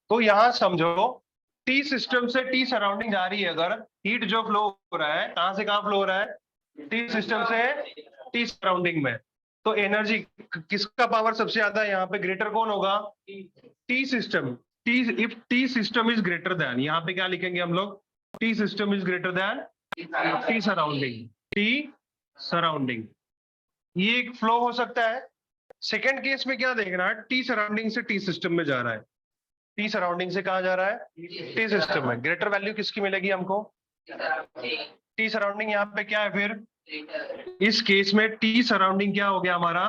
तो यहां समझो टी सिस्टम से टी सराउंडिंग जा रही है, अगर हीट जो फ्लो हो रहा है कहां से कहां फ्लो हो रहा है, टी सिस्टम से टी सराउंडिंग में। तो एनर्जी किसका पावर सबसे ज्यादा है यहाँ पे, ग्रेटर कौन होगा, T system. T, if T system is greater then, यहाँ पे क्या लिखेंगे हम लोग, T system is greater than T surrounding, T surrounding. ये एक फ्लो हो सकता है। सेकेंड केस में क्या देखना है, टी सराउंडिंग से टी सिस्टम में जा रहा है, टी सराउंडिंग से कहा जा रहा है, टी सिस्टम में। ग्रेटर वैल्यू किसकी मिलेगी हमको, टी सराउंडिंग। यहाँ पे क्या है फिर, इस केस में टी सराउंडिंग क्या हो गया हमारा,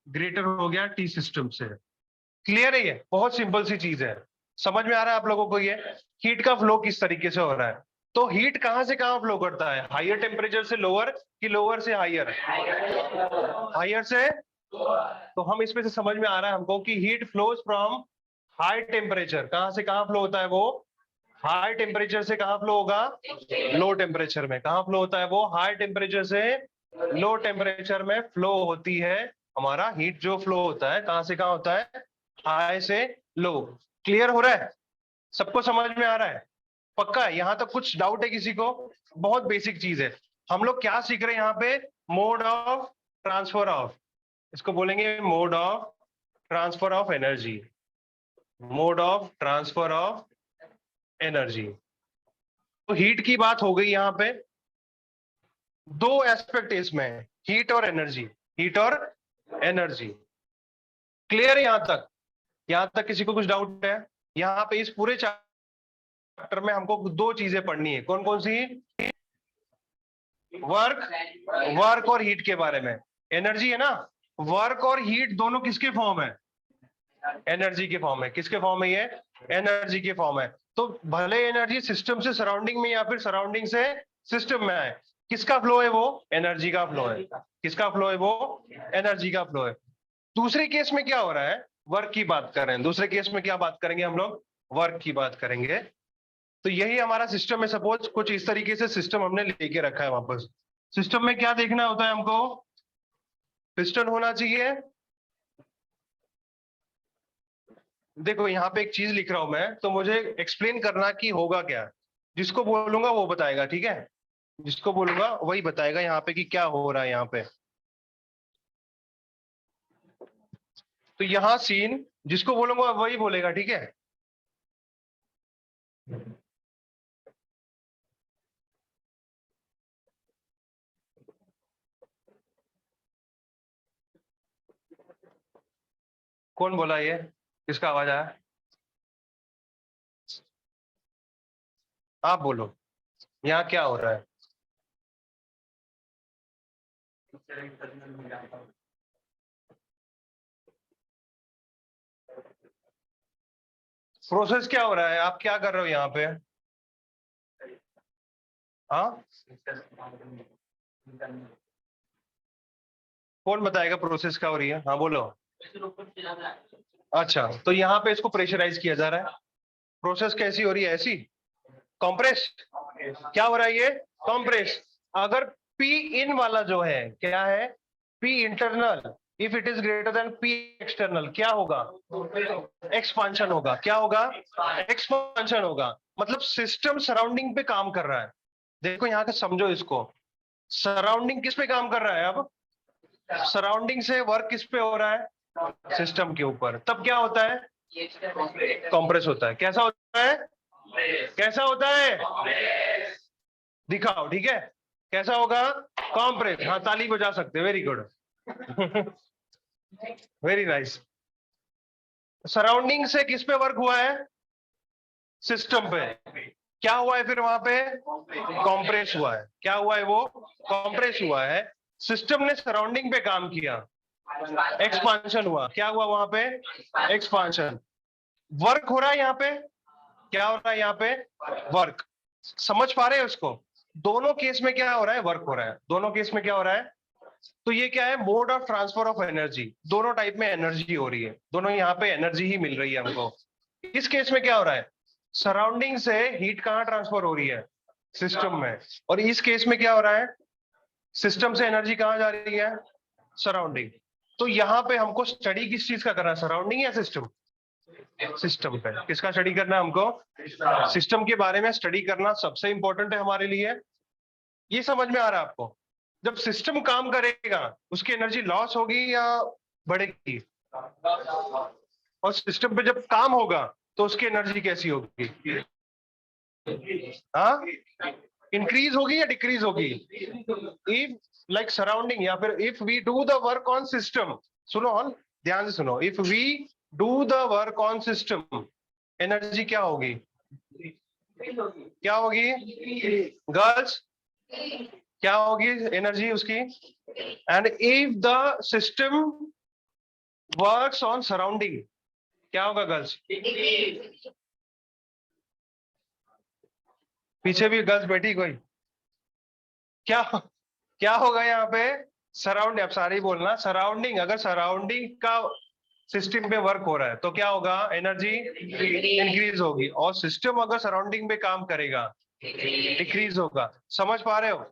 ग्रेटर हो गया टी सिस्टम से। क्लियर है, ये बहुत सिंपल सी चीज है। समझ में आ रहा है आप लोगों को ये हीट का फ्लो किस तरीके से हो रहा है। तो हीट कहां से कहां फ्लो करता है, हायर टेम्परेचर से लोअर कि लोअर से हायर, हायर से। तो हम इसमें से समझ में आ रहा है हमको कि heat flows from high temperature, कहां से कहां फ्लो होता है वो, हाई टेम्परेचर से कहां फ्लो होगा, लो टेम्परेचर में। कहां फ्लो होता है वो, हाई टेम्परेचर से लो टेम्परेचर में फ्लो होती है। हमारा हीट जो फ्लो होता है कहां से कहां होता है, हाई से लो। क्लियर हो रहा है, सबको समझ में आ रहा है, पक्का है। यहां तक कुछ डाउट है किसी को, बहुत बेसिक चीज है। हम लोग क्या सीख रहे हैं यहाँ पे, मोड ऑफ ट्रांसफर ऑफ, इसको बोलेंगे mode of transfer of energy, mode of transfer of energy. तो हीट की बात हो गई यहाँ पे, दो एस्पेक्ट इसमें, हीट और एनर्जी, हीट और एनर्जी। क्लियर है यहां तक, यहां तक किसी को कुछ डाउट है। यहाँ पे इस पूरे चैप्टर में हमको दो चीजें पढ़नी है, कौन कौन सी, वर्क, वर्क और हीट के बारे में। एनर्जी है ना, वर्क और हीट दोनों किसके फॉर्म है, एनर्जी के फॉर्म है। किसके फॉर्म है ये, एनर्जी के फॉर्म है। तो भले एनर्जी सिस्टम से सराउंडिंग में या फिर सराउंडिंग से सिस्टम में आए, किसका फ्लो है वो, एनर्जी का फ्लो है। किसका फ्लो है वो, एनर्जी का फ्लो है। दूसरे केस में क्या हो रहा है, वर्क की बात कर रहे हैं। दूसरे केस में क्या बात करेंगे हम लोग, वर्क की बात करेंगे। तो यही हमारा सिस्टम है। सपोज कुछ इस तरीके से सिस्टम हमने लेके रखा है वापस। सिस्टम में क्या देखना होता है हमको, पिस्टन होना चाहिए। देखो यहाँ पे एक चीज लिख रहा हूं मैं, तो मुझे एक्सप्लेन करना कि होगा क्या। जिसको बोलूंगा वो बताएगा, ठीक है, जिसको बोलूंगा वही बताएगा यहाँ पे कि क्या हो रहा है यहाँ पे। तो यहाँ सीन जिसको बोलूंगा वही बोलेगा, ठीक है। कौन बोला ये, किसका आवाज आया, आप बोलो, यहाँ क्या हो रहा है। प्रोसेस क्या हो रहा है, आप क्या कर रहे हो यहाँ पे, हाँ, कौन बताएगा प्रोसेस क्या हो रही है, हाँ बोलो। अच्छा, तो यहाँ पे इसको प्रेशराइज किया जा रहा है। प्रोसेस कैसी हो रही है, ऐसी, कॉम्प्रेस। क्या हो रहा है ये, कॉम्प्रेस। अगर पी इन वाला जो है क्या है, P internal, if it is greater then P external, क्या होगा, एक्सपांशन होगा। क्या होगा, एक्सपांशन होगा। मतलब सिस्टम सराउंडिंग पे काम कर रहा है। देखो यहाँ का समझो इसको, सराउंडिंग किस पे काम कर रहा है, अब सराउंडिंग से वर्क किस पे हो रहा है, सिस्टम के ऊपर। तब क्या होता है, कंप्रेस होता है। कैसा होता है, कैसा होता है, दिखाओ, ठीक है, कैसा होगा, कॉम्प्रेस। हाँ, ताली बजा सकते, very good, very nice. Surrounding से किस पे वर्क हुआ है, सिस्टम पे। क्या हुआ है फिर वहां पे, कॉम्प्रेस हुआ है। क्या हुआ है वो, कॉम्प्रेस हुआ है। सिस्टम ने सराउंडिंग पे काम किया, एक्सपांशन हुआ। क्या हुआ वहां पे, एक्सपांशन। वर्क हो रहा है यहाँ पे, क्या हो रहा है यहाँ पे, वर्क। समझ पा रहे हैं उसको, दोनों केस में क्या हो रहा है, वर्क हो रहा है। दोनों केस में क्या हो रहा है, तो ये क्या है, mode of transfer of energy. दोनों टाइप में एनर्जी हो रही है, दोनों यहाँ पे एनर्जी ही मिल रही है हमको। इस केस में क्या हो रहा है, सराउंडिंग से हीट कहाँ ट्रांसफर हो रही है, सिस्टम में। और इस केस में क्या हो रहा है, सिस्टम से एनर्जी कहाँ जा रही है, सराउंडिंग। तो यहाँ पे हमको स्टडी किस चीज का करना है, सराउंडिंग या सिस्टम, सिस्टम पे। किसका स्टडी करना है हमको? सिस्टम के बारे में स्टडी करना सबसे इंपॉर्टेंट है हमारे लिए। ये समझ में आ रहा है आपको? जब सिस्टम काम करेगा उसकी एनर्जी लॉस होगी या बढ़ेगी? और सिस्टम पे जब काम होगा तो उसकी एनर्जी कैसी होगी? हाँ, इंक्रीज होगी या डिक्रीज होगी? इफ लाइक सराउंडिंग, या फिर if we do the work on system, सुनो ऑन, ध्यान से सुनो, if we do the work on system, energy क्या होगी? क्या होगी गर्ल्स? क्या होगी एनर्जी उसकी? And if the system works on surrounding, क्या होगा गर्ल्स? पीछे भी गर्ल्स बैठी कोई? क्या क्या होगा यहाँ पे? सराउंडिंग, अब सारे ही बोलना, सराउंडिंग, अगर सराउंडिंग का सिस्टम पे वर्क हो रहा है तो क्या होगा? एनर्जी इंक्रीज होगी। और सिस्टम अगर सराउंडिंग पे काम करेगा डिक्रीज होगा। समझ पा रहे हो?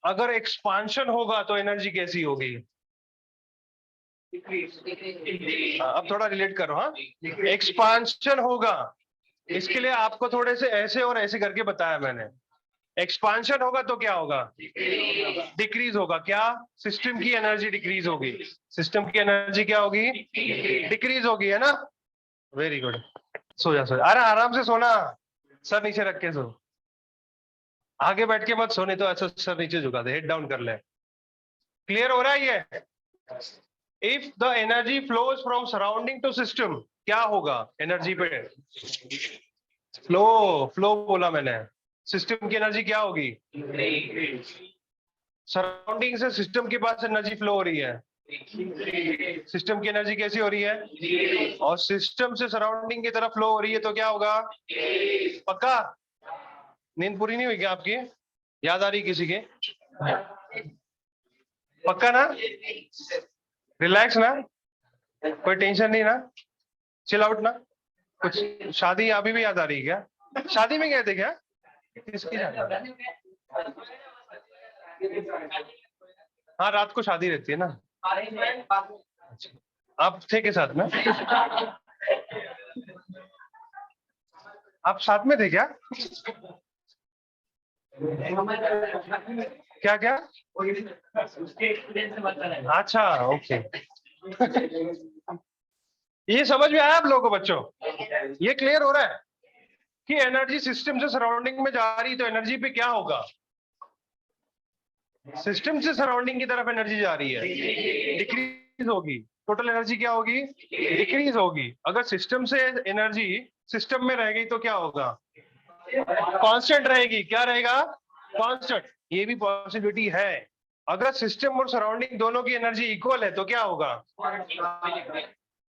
अगर एक्सपांशन होगा तो एनर्जी कैसी होगी? अब थोड़ा रिलेट करो। हाँ, एक्सपांशन होगा, इसके लिए आपको थोड़े से ऐसे और ऐसे करके बताया मैंने। एक्सपांशन होगा तो क्या होगा? डिक्रीज होगा। क्या? सिस्टम की एनर्जी डिक्रीज होगी। सिस्टम की एनर्जी क्या होगी? डिक्रीज होगी, है ना? Very good. सो जा, सो जा। अरे आराम से सोना, सर नीचे रख के सो। आगे बैठ के मत सोने, तो ऐसा सर नीचे झुका दे, हेड डाउन कर ले। क्लियर हो रहा है ये? If the energy flows from surrounding to system, क्या होगा एनर्जी पे? फ्लो, फ्लो बोला मैंने। सिस्टम की एनर्जी क्या होगी? सराउंडिंग से सिस्टम के पास एनर्जी फ्लो हो रही है, सिस्टम की एनर्जी कैसी हो रही है? और सिस्टम से सराउंडिंग की तरफ फ्लो हो रही है तो क्या होगा? पक्का? नींद पूरी नहीं हुई क्या आपकी? याद आ रही किसी के? पक्का ना? रिलैक्स ना? कोई टेंशन नहीं ना? चिल आउट ना? कुछ शादी अभी भी याद आ रही है क्या? शादी में गए थे क्या? किसकी शादी? हाँ, रात को शादी रहती है ना। अच्छा, आप थे के साथ में? आप साथ में थे क्या? क्या क्या? अच्छा, ओके। ये समझ में आया आप लोगों को बच्चों? ये क्लियर हो रहा है कि एनर्जी सिस्टम से सराउंडिंग में जा रही तो एनर्जी पे क्या होगा? सिस्टम से सराउंडिंग की तरफ एनर्जी जा रही है, डिक्रीज होगी। टोटल एनर्जी क्या होगी? डिक्रीज होगी। अगर सिस्टम से एनर्जी सिस्टम में रह गई तो क्या होगा? कांस्टेंट रहेगी। क्या रहेगा? कांस्टेंट। ये भी पॉसिबिलिटी है। अगर सिस्टम और सराउंडिंग दोनों की एनर्जी इक्वल है तो क्या होगा?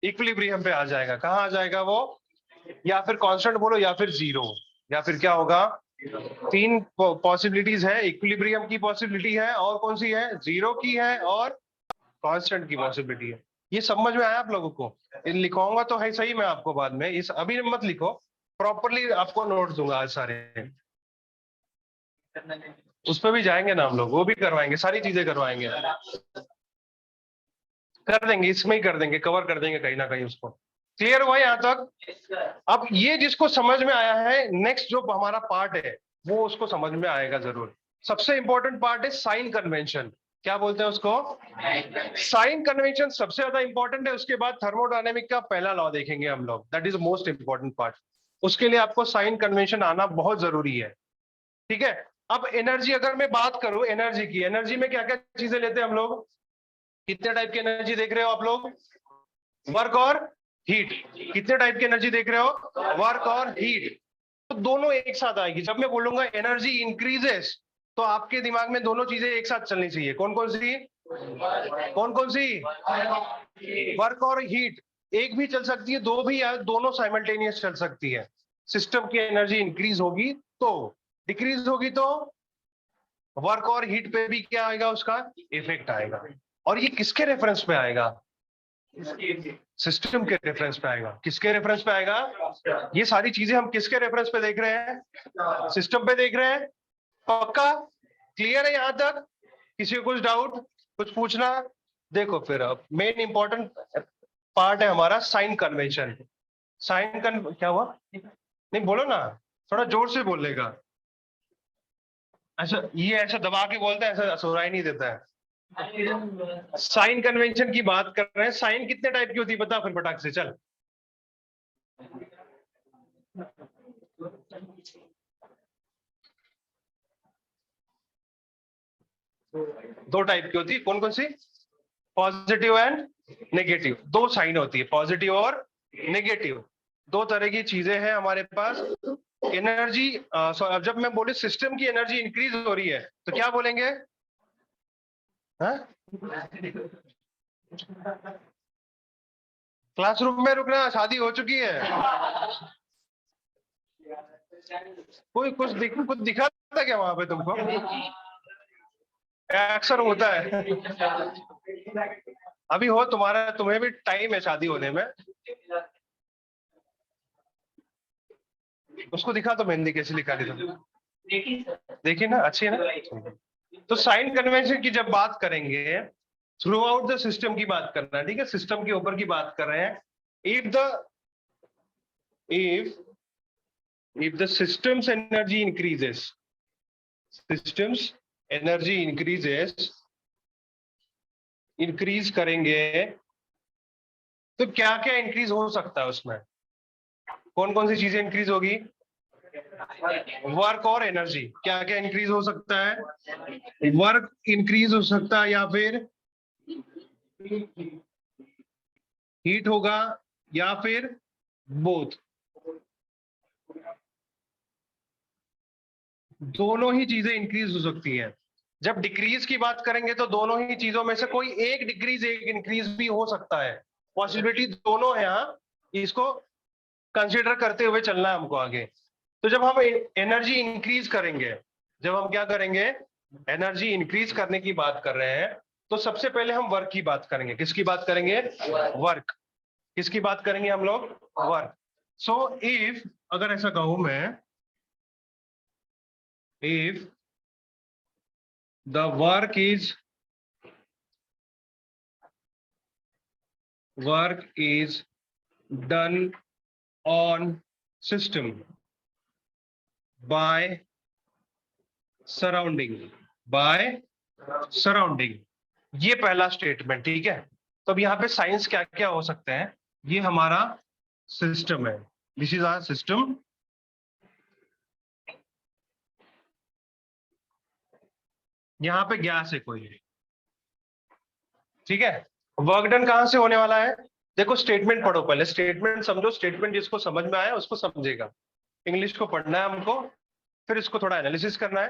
इक्विलिब्रियम पे आ जाएगा। कहाँ आ जाएगा वो? या फिर कांस्टेंट बोलो या फिर जीरो, या फिर क्या होगा? तीन पॉसिबिलिटीज है। इक्विलिब्रियम की पॉसिबिलिटी है, और कौन सी है? जीरो की है, और कांस्टेंट की पॉसिबिलिटी है। ये समझ में आया आप लोगों को? लिखवाऊंगा तो है सही मैं आपको बाद में, इस अभी मत लिखो, प्रॉपरली आपको नोट्स दूंगा आज सारे। उस पर भी जाएंगे ना हम लोग, वो भी करवाएंगे, सारी चीजें करवाएंगे, कर देंगे, इसमें ही कर देंगे, कवर कर देंगे कहीं ना कहीं उसको। क्लियर हुआ यहाँ तक? अब ये जिसको समझ में आया है, नेक्स्ट जो हमारा पार्ट है वो उसको समझ में आएगा जरूर। सबसे इंपॉर्टेंट पार्ट है साइन कन्वेंशन। क्या बोलते हैं उसको? साइन कन्वेंशन सबसे ज्यादा इंपॉर्टेंट है। उसके बाद थर्मोडायनेमिक का पहला लॉ देखेंगे हम लोग, that is most important part. उसके लिए आपको साइन कन्वेंशन आना बहुत जरूरी है। ठीक है? अब एनर्जी, अगर मैं बात करूं एनर्जी की, एनर्जी में क्या क्या चीजें लेते हैं हम लोग? कितने टाइप की एनर्जी देख रहे हो आप लोग? वर्क और हीट। कितने टाइप की एनर्जी देख रहे हो? वर्क और हीट। तो दोनों एक साथ आएगी। जब मैं बोलूंगा एनर्जी इंक्रीजेस, तो आपके दिमाग में दोनों चीजें एक साथ चलनी चाहिए। कौन कौन सी? कौन कौन सी? वर्क और हीट। एक भी चल सकती है, दो भी, या दोनों साइमल्टेनियस चल सकती है। सिस्टम की एनर्जी इंक्रीज होगी तो, डिक्रीज होगी तो वर्क और हीट पे भी क्या आएगा? उसका इफेक्ट आएगा। और ये किसके रेफरेंस पे आएगा? सिस्टम के रेफरेंस पे आएगा। किसके रेफरेंस पे आएगा? ये सारी चीजें हम किसके रेफरेंस पे देख रहे हैं? सिस्टम पे देख रहे हैं। पक्का? क्लियर है यहां तक? किसी को कुछ डाउट, कुछ पूछना? देखो फिर अब मेन इंपॉर्टेंट पार्ट है हमारा साइन कन्वेंशन। साइन क्या हुआ? नहीं बोलो ना, थोड़ा जोर से बोलेगा। ऐसा ये ऐसा दबा के बोलता है, ऐसा सुनाई नहीं देता है। साइन कन्वेंशन की बात कर रहे हैं। साइन कितने टाइप की होती है बता फिर फटाक से चल। दो टाइप की होती है, कौन कौन सी? Positive and negative. दो साइन होती है, पॉजिटिव और नेगेटिव। दो तरह की चीजें हैं हमारे पास। एनर्जी अब जब मैं बोले सिस्टम की एनर्जी इंक्रीज हो रही है तो क्या बोलेंगे? हाँ? क्लासरूम में रुकना, शादी हो चुकी है। कोई कुछ दिखा था क्या वहां पे तुमको? अक्सर होता है। अभी हो तुम्हारा, तुम्हें भी टाइम है शादी होने में। उसको दिखा तो मेहंदी कैसे निकाली तुम? देखिए ना, अच्छी है ना। तो साइन कन्वेंशन की जब बात करेंगे, थ्रू आउट द सिस्टम की बात करना है, ठीक है, सिस्टम के ऊपर की बात कर रहे हैं। If the systems energy increases, systems energy increase करेंगे तो क्या क्या इंक्रीज हो सकता है उसमें? कौन कौन सी चीजें इंक्रीज होगी? वर्क और एनर्जी। क्या क्या इंक्रीज हो सकता है? वर्क इंक्रीज हो सकता है, या फिर हीट होगा, या फिर बोथ। दोनों ही चीजें इंक्रीज हो सकती हैं। जब डिक्रीज की बात करेंगे तो दोनों ही चीजों में से कोई एक डिक्रीज एक इंक्रीज भी हो सकता है। पॉसिबिलिटी दोनों है यहाँ, इसको कंसिडर करते हुए चलना है हमको आगे। तो जब हम एनर्जी इंक्रीज करेंगे, जब हम क्या करेंगे, एनर्जी इंक्रीज करने की बात कर रहे हैं, तो सबसे पहले हम वर्क की बात करेंगे। किसकी बात करेंगे? वर्क। किसकी बात करेंगे हम लोग? वर्क। सो इफ, अगर ऐसा कहूं मैं, if the work is done on system by surrounding, ये पहला स्टेटमेंट, ठीक है। तो अब यहाँ पे साइंस क्या क्या हो सकते हैं? ये हमारा सिस्टम है, दिस इज आवर सिस्टम। यहाँ पे गैस है कोई, ठीक है। वर्क डन कहां से होने वाला है? देखो स्टेटमेंट पढ़ो पहले, स्टेटमेंट समझो। स्टेटमेंट जिसको समझ में आया उसको समझेगा। इंग्लिश को पढ़ना है हमको, फिर इसको थोड़ा एनालिसिस करना है।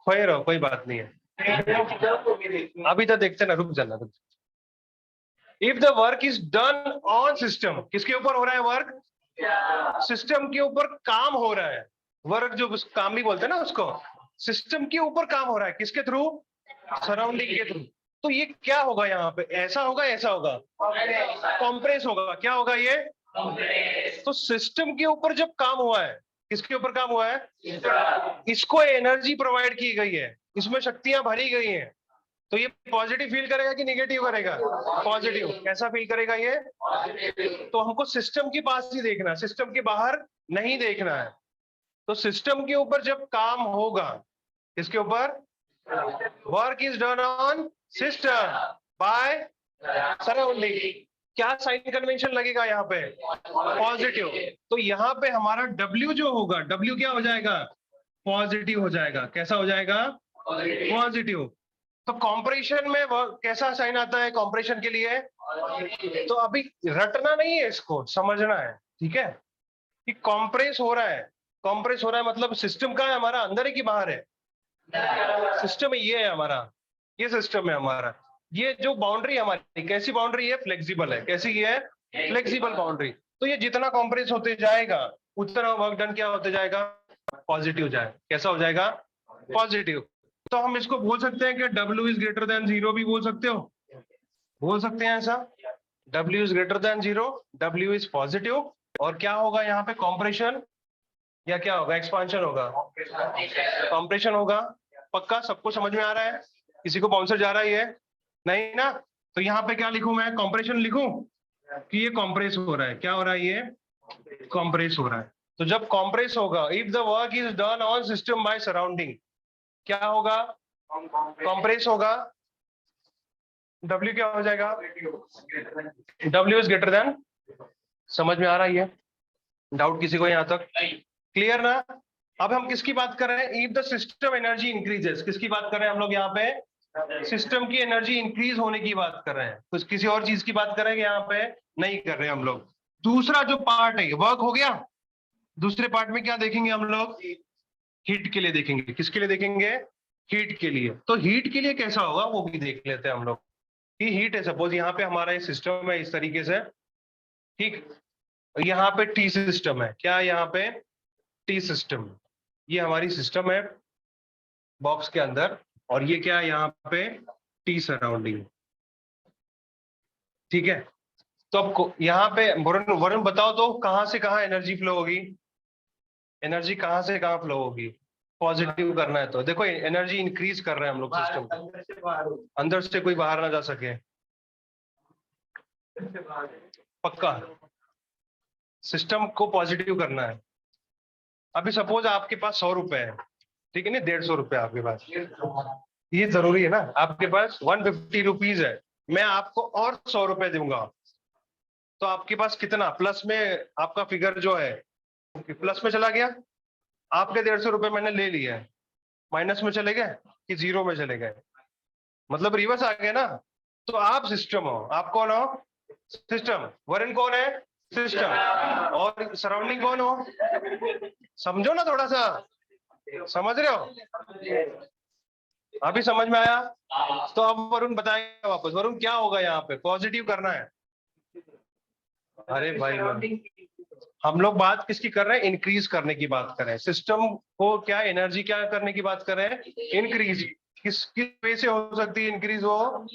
खोए रहो, कोई बात नहीं है, अभी तो देखते ना, रुक जाना। If the work is done on system, किसके ऊपर हो रहा है वर्क? सिस्टम के ऊपर काम हो रहा है। वर्क जो काम भी बोलते हैं ना उसको, सिस्टम के ऊपर काम हो रहा है, किसके थ्रू? सराउंडिंग के थ्रू। तो ये क्या होगा यहाँ पे? ऐसा होगा, ऐसा होगा, कॉम्प्रेस होगा। क्या होगा ये? तो सिस्टम के ऊपर जब काम हुआ है, किसके ऊपर काम हुआ है? इसको एनर्जी प्रोवाइड की गई है, इसमें शक्तियां भरी गई हैं। तो ये पॉजिटिव फील करेगा कि नेगेटिव करेगा? पॉजिटिव। कैसा फील करेगा ये? तो हमको सिस्टम के पास ही देखना, सिस्टम के बाहर नहीं देखना है। तो सिस्टम के ऊपर जब काम होगा, किसके ऊपर? Work is done on system by surrounding. क्या साइन कन्वेंशन लगेगा यहाँ पे? पॉजिटिव। तो यहाँ पे हमारा W जो होगा, W क्या हो जाएगा? पॉजिटिव हो जाएगा। कैसा हो जाएगा? पॉजिटिव। तो कॉम्प्रेशन में कैसा साइन आता है कॉम्प्रेशन के लिए? तो अभी रटना नहीं है, इसको समझना है, ठीक है, कि कॉम्प्रेस हो रहा है। कॉम्प्रेस हो रहा है मतलब सिस्टम का है हमारा, अंदर है कि बाहर है? सिस्टम ये है हमारा, ये सिस्टम है हमारा। ये जो बाउंड्री हमारी, कैसी बाउंड्री है? फ्लेक्सिबल है। कैसी है? Flexible boundary. तो ये जितना कॉम्प्रेस होते जाएगा उतना वर्क डन क्या होते जाएगा? पॉजिटिव जाएगा। कैसा हो जाएगा? पॉजिटिव। तो हम इसको बोल सकते हैं कि W इज ग्रेटर देन 0 भी बोल सकते हो, बोल सकते हैं ऐसा। W is greater than 0, W is positive. और क्या होगा यहाँ पे? कॉम्प्रेशन या क्या होगा? एक्सपांशन होगा? कॉम्प्रेशन होगा। पक्का सबको समझ में आ रहा है? किसी को बाउंसर जा रहा ही है नहीं ना, तो यहाँ पे क्या लिखूं मैं, कंप्रेशन लिखूं कि ये कंप्रेस हो रहा है, क्या हो रहा है, ये कंप्रेस हो रहा है। तो जब कंप्रेस होगा, if the work is done on system by surrounding, क्या होगा, कंप्रेस होगा, W क्या हो जाएगा, W इज ग्रेटर देन, समझ में आ रहा है, डाउट किसी को यहाँ तक क्लियर ना। अब हम किसकी बात कर रहे हैं, if the system energy increases, किसकी बात कर रहे हैं हम लोग यहाँ पे, सिस्टम की एनर्जी इंक्रीज होने की बात कर रहे हैं, कुछ किसी और चीज की बात कर रहे हैं यहाँ पे नहीं कर रहे हैं हम लोग। दूसरा जो पार्ट है वर्क हो गया, दूसरे पार्ट में क्या देखेंगे हम लोग, हीट के लिए देखेंगे, किसके लिए देखेंगे, हीट के लिए। तो हीट के लिए कैसा होगा वो भी देख लेते हैं हम लोग कि हीट है, सपोज यहाँ पे हमारा ये सिस्टम है इस तरीके से, ठीक, यहाँ पे टी सिस्टम है, क्या यहाँ पे टी सिस्टम, ये हमारी सिस्टम है बॉक्स के अंदर, और ये क्या है यहाँ पे टी सराउंडिंग, ठीक है। तो अब यहाँ पे वरुण वरुण बताओ तो कहां से कहां एनर्जी फ्लो होगी, एनर्जी कहां से कहां फ्लो होगी, पॉजिटिव करना है तो देखो एनर्जी इंक्रीज कर रहे हैं हम लोग सिस्टम को, अंदर से कोई बाहर ना जा सके, पक्का सिस्टम को पॉजिटिव करना है। अभी सपोज आपके पास 100 रुपए है, ठीक है ना, 150 रुपए आपके पास, ये जरूरी है ना, आपके पास 150 रुपीज है, मैं आपको और 100 रुपए दूंगा, तो आपके पास कितना प्लस में, आपका फिगर जो है प्लस में चला गया, आपके 150 रुपए मैंने ले लिया है, माइनस में चले गए कि जीरो में चले गए, मतलब रिवर्स आ गया ना। तो आप सिस्टम हो, आप कौन हो, सिस्टम, वरुण कौन है, सिस्टम, और सराउंडिंग कौन हो, समझो ना थोड़ा सा, समझ रहे हो, अभी समझ में आया। तो अब वरुण बताएगा वापस, वरुण क्या होगा यहाँ पे, पॉजिटिव करना है। अरे भाई हम लोग बात किसकी कर रहे हैं, इंक्रीज करने की बात कर रहे हैं, सिस्टम को क्या एनर्जी क्या करने की बात कर रहे हैं, इंक्रीज, किस वे से हो सकती है इंक्रीज, वो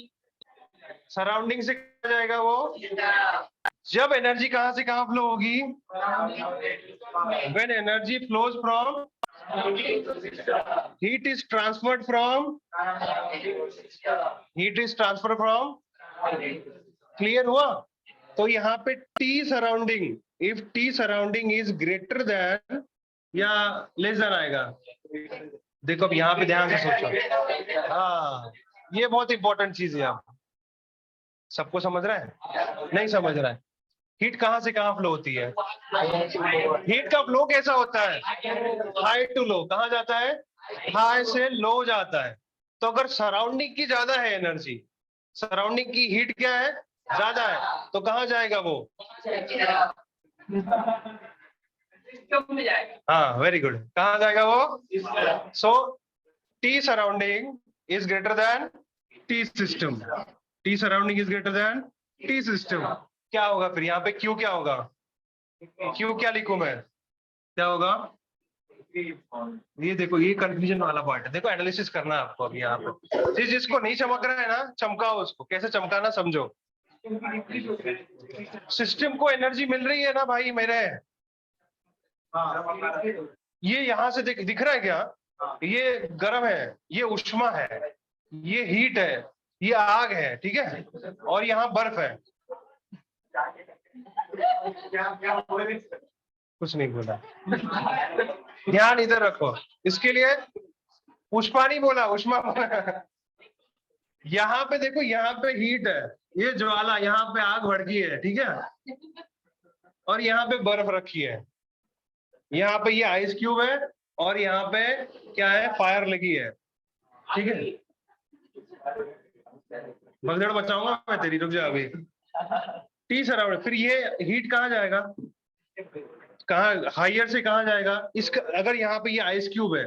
सराउंडिंग से किया जाएगा वो, जब एनर्जी कहां से कहां फ्लो होगी, when energy flows from, heat is transferred from, heat is transferred from, clear हुआ। तो यहाँ पे T surrounding, if T surrounding is greater then या लेस देन आएगा, देखो अब यहाँ पे ध्यान से सोचो, हाँ ये बहुत इंपॉर्टेंट चीज है, आप सबको समझ रहा है, नहीं समझ रहा है, हीट कहां से कहां फ्लो होती है, हीट का फ्लो कैसा होता है, हाई टू लो, कहां जाता है, हाई से लो जाता है। तो अगर सराउंडिंग की ज्यादा है एनर्जी, सराउंडिंग की हीट क्या है, ज्यादा है, तो कहां जाएगा वो, हाँ वेरी गुड, कहां जाएगा वो, so T surrounding is greater than T system, T surrounding is greater than T system. क्या होगा फिर यहाँ पे, क्यू क्या होगा, क्यू क्या लिखूं मैं, क्या होगा, ये देखो ये कंफ्यूजन वाला पार्ट है, देखो एनालिसिस करना है आपको अभी यहाँ पे, जिसको नहीं चमक रहा है ना, चमकाओ उसको, कैसे चमकाना समझो, सिस्टम को एनर्जी मिल रही है ना भाई मेरे, ये यहाँ से दिख रहा है क्या, ये गर्म है, ये उष्मा है, ये हीट है, ये आग है, ठीक है, और यहाँ बर्फ है, कुछ नहीं बोला, ध्यान इधर रखो, इसके लिए उष्मा नहीं बोला, उष्मा बोला, यहाँ पे देखो, यहाँ पे हीट है, ये ज्वाला, यहाँ पे आग भड़की है, ठीक है, और यहाँ पे बर्फ रखी है, यहाँ पे ये आइस क्यूब है, और यहाँ पे क्या है, फायर लगी है, ठीक है, भगदड़ मचाऊंगा मैं तेरी, रुक जा अभी, टी सराउंड, फिर ये हीट कहाँ जाएगा, कहाँ हाइयर से कहाँ जाएगा, इसका अगर यहाँ पे ये आइस क्यूब है,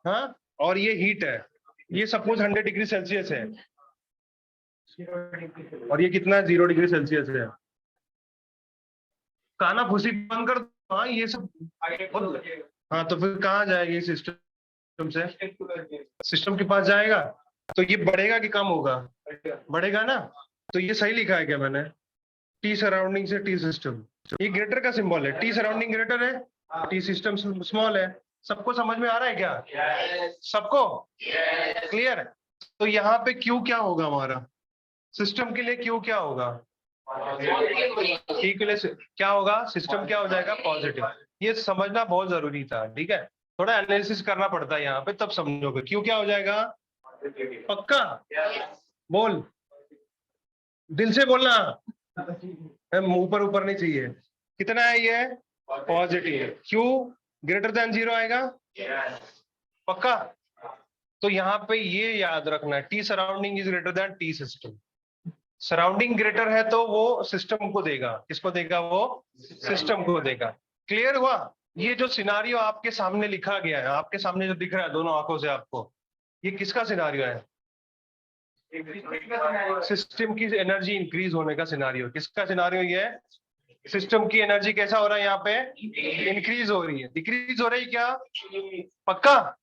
हाँ, और ये हीट है, ये सपोज 100 डिग्री सेल्सियस है, और ये कितना 0 डिग्री सेल्सियस है, काना फुसी बंद कर दो, हाँ ये सब, हाँ तो फिर कहाँ जाएगी सिस्टम से, सिस्टम के पास जाएगा, तो ये बढ़ेगा कि कम होगा, बढ़ेगा ना, तो ये सही लिखा है क्या मैंने, टी सराउंडिंग से टी सिस्टम, ये ग्रेटर का सिंबल है, टी सराउंडिंग ग्रेटर है, टी सिस्टम स्मॉल है, सबको समझ में आ रहा है क्या, सबको क्लियर है। तो यहाँ पे क्यू क्या होगा हमारा सिस्टम के लिए, क्यू क्या होगा टी के लिए क्या होगा, सिस्टम क्या हो जाएगा पॉजिटिव। ये समझना बहुत जरूरी था, ठीक है, थोड़ा एनालिसिस करना पड़ता है यहाँ पे, तब समझोगे क्यू क्या हो जाएगा। पक्का बोल, दिल से बोलना, ऊपर ऊपर नहीं चाहिए। कितना है ये पॉजिटिव, क्यू ग्रेटर देन 0 आएगा पक्का। तो यहाँ पे ये याद रखना है, T surrounding is greater than T system. Surrounding greater है तो वो सिस्टम को देगा, किसको देगा, वो सिस्टम को देगा। क्लियर हुआ। ये जो सिनारियो आपके सामने लिखा गया है, आपके सामने जो दिख रहा है दोनों आंखों से आपको, ये किसका सिनारियो है, सिस्टम की एनर्जी इंक्रीज होने का सिनारियो। किसका सिनारियो ये है, सिस्टम की एनर्जी कैसा हो रहा है यहाँ पे, इंक्रीज हो रही है, डिक्रीज हो रही है क्या, पक्का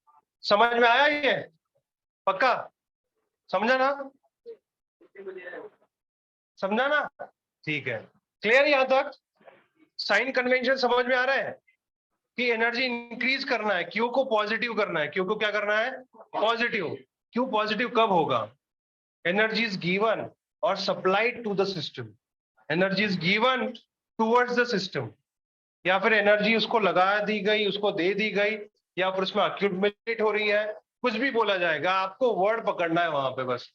समझ में आया ये, पक्का समझा ना, समझा ना, ठीक है, क्लियर यहां तक। साइन कन्वेंशन समझ में आ रहा है कि एनर्जी इंक्रीज करना है, क्यू को पॉजिटिव करना है, क्यू को क्या करना है पॉजिटिव। क्यू पॉजिटिव कब होगा, एनर्जी इज गिवन और supplied to the system, energy is given towards the system, या फिर एनर्जी उसको लगा दी गई, उसको दे दी गई, या फिर उसमें अक्यूमुलेट हो रही है, कुछ भी बोला जाएगा, आपको वर्ड पकड़ना है वहां पे बस,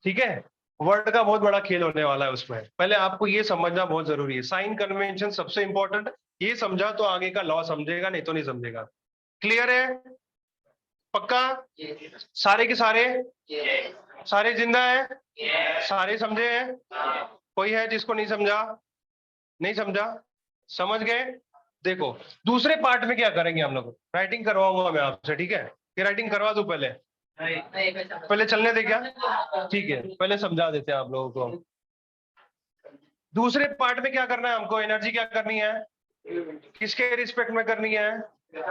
ठीक है। वर्ड का बहुत बड़ा खेल होने वाला है उसमें, पहले आपको ये समझना बहुत जरूरी है। साइन कन्वेंशन सबसे इंपॉर्टेंट, ये समझा तो आगे का लॉ समझेगा, नहीं तो नहीं समझेगा। क्लियर है पक्का, सारे के सारे, सारे जिंदा है, सारे समझे हैं, कोई है जिसको नहीं समझा, नहीं समझा, समझ गए। देखो दूसरे पार्ट में क्या करेंगे हम लोग, राइटिंग करवाऊंगा मैं आपसे, ठीक है, ये राइटिंग करवा दूं पहले, पहले चलने दे क्या, ठीक है, पहले समझा देते हैं आप लोगों को। दूसरे पार्ट में क्या करना है हमको, एनर्जी क्या करनी है, किसके रिस्पेक्ट में करनी है,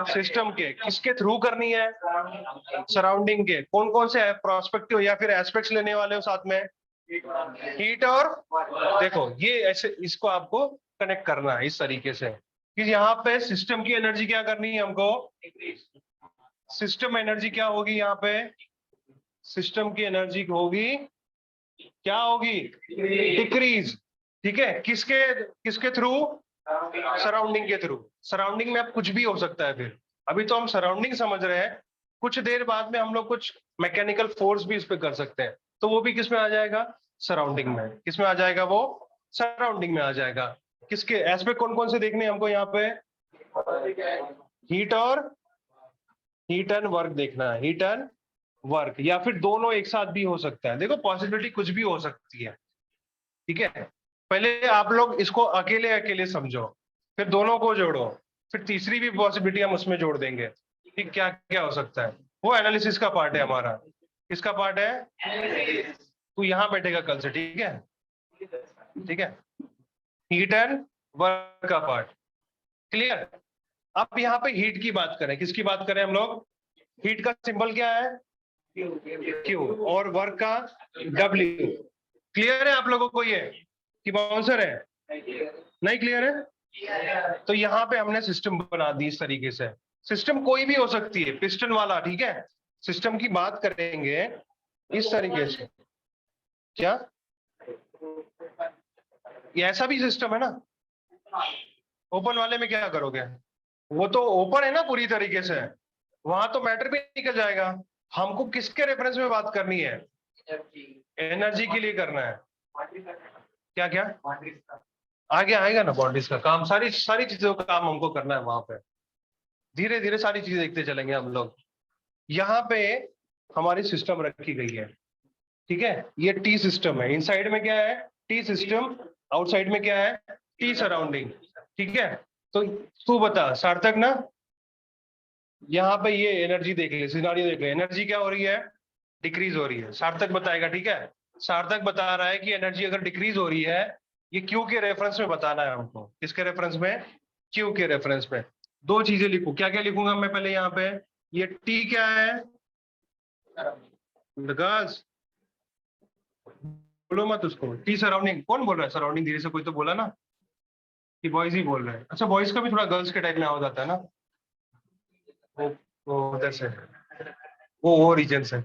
सिस्टम के, किसके थ्रू करनी है, सराउंडिंग के। कौन कौन से प्रोस्पेक्टिव या फिर एस्पेक्ट्स लेने वाले हो साथ में, हीट और, देखो ये ऐसे इसको आपको कनेक्ट करना है इस तरीके से कि यहाँ पे सिस्टम की एनर्जी क्या करनी है हमको, सिस्टम एनर्जी क्या होगी यहाँ पे, सिस्टम की एनर्जी होगी, क्या होगी डिक्रीज, ठीक है, किसके किसके थ्रू, सराउंडिंग के थ्रू। सराउंडिंग में अब कुछ भी हो सकता है, फिर अभी तो हम सराउंडिंग समझ रहे हैं, कुछ देर बाद में हम लोग कुछ मैकेनिकल फोर्स भी इस पे कर सकते हैं, तो वो भी किसमें आ जाएगा, सराउंडिंग में। किसमें आ जाएगा वो, सराउंडिंग में आ जाएगा। किसके एस्पेक्ट कौन कौन से देखने हैं हमको यहाँ पे, हीट और, हीट एंड वर्क देखना है, हीट एंड वर्क, या फिर दोनों एक साथ भी हो सकता है। देखो पॉसिबिलिटी कुछ भी हो सकती है, ठीक है। पहले आप लोग इसको अकेले अकेले समझो, फिर दोनों को जोड़ो, फिर तीसरी भी पॉसिबिलिटी हम उसमें जोड़ देंगे कि क्या क्या हो सकता है। वो एनालिसिस का पार्ट है हमारा। किसका पार्ट है, तू यहाँ बैठेगा कल से, ठीक है, ठीक है, हीट एंड वर्क का पार्ट। क्लियर। अब यहाँ पे हीट की बात करें, किसकी बात करें हम लोग, हीट का सिंबल क्या है क्यू, और वर्क का डब्ल्यू। क्लियर है आप लोगों को ये कि बाउंसर है, नहीं क्लियर है। तो यहाँ पे हमने सिस्टम बना दी इस तरीके से, सिस्टम कोई भी हो सकती है, पिस्टन वाला, ठीक है, सिस्टम की बात करेंगे इस तरीके से। क्या ये ऐसा भी सिस्टम है ना, ओपन वाले में क्या करोगे, वो तो ओपन है ना पूरी तरीके से, वहां तो मैटर भी निकल जाएगा। हमको किसके रेफरेंस में बात करनी है, एनर्जी के लिए करना है। क्या क्या आगे आएगा ना, बाउंड्रीज का काम, सारी सारी चीजों का काम हमको करना है वहां पे। धीरे धीरे सारी चीजें देखते चलेंगे हम लोग। यहाँ पे हमारी सिस्टम रखी गई है, ठीक है, ये टी सिस्टम है। इनसाइड में क्या है, टी सिस्टम, आउटसाइड में क्या है, टी सराउंडिंग, ठीक है। तो तू बता सार्थक ना, यहाँ पे ये एनर्जी देख ले, सिनारियो देख ले, एनर्जी क्या हो रही है, डिक्रीज हो रही है। सार्थक बताएगा, ठीक है, सार्थक बता रहा है कि एनर्जी अगर डिक्रीज हो रही है, ये क्यू के रेफरेंस में बताना है हमको। किसके रेफरेंस में, क्यू के रेफरेंस में। दो चीजें लिखू, क्या क्या लिखूंगा मैं पहले यहाँ पे, ये टी क्या है, गर्ल्स बोलो मत उसको, टी सराउंडिंग। कौन बोल रहा है सराउंडिंग, धीरे से, कोई तो बोला ना कि बॉयज ही बोल रहे हैं। अच्छा बॉयज का भी थोड़ा गर्ल्स के टाइप में आवाज आता है ना, वो उधर से, वो रीजन से।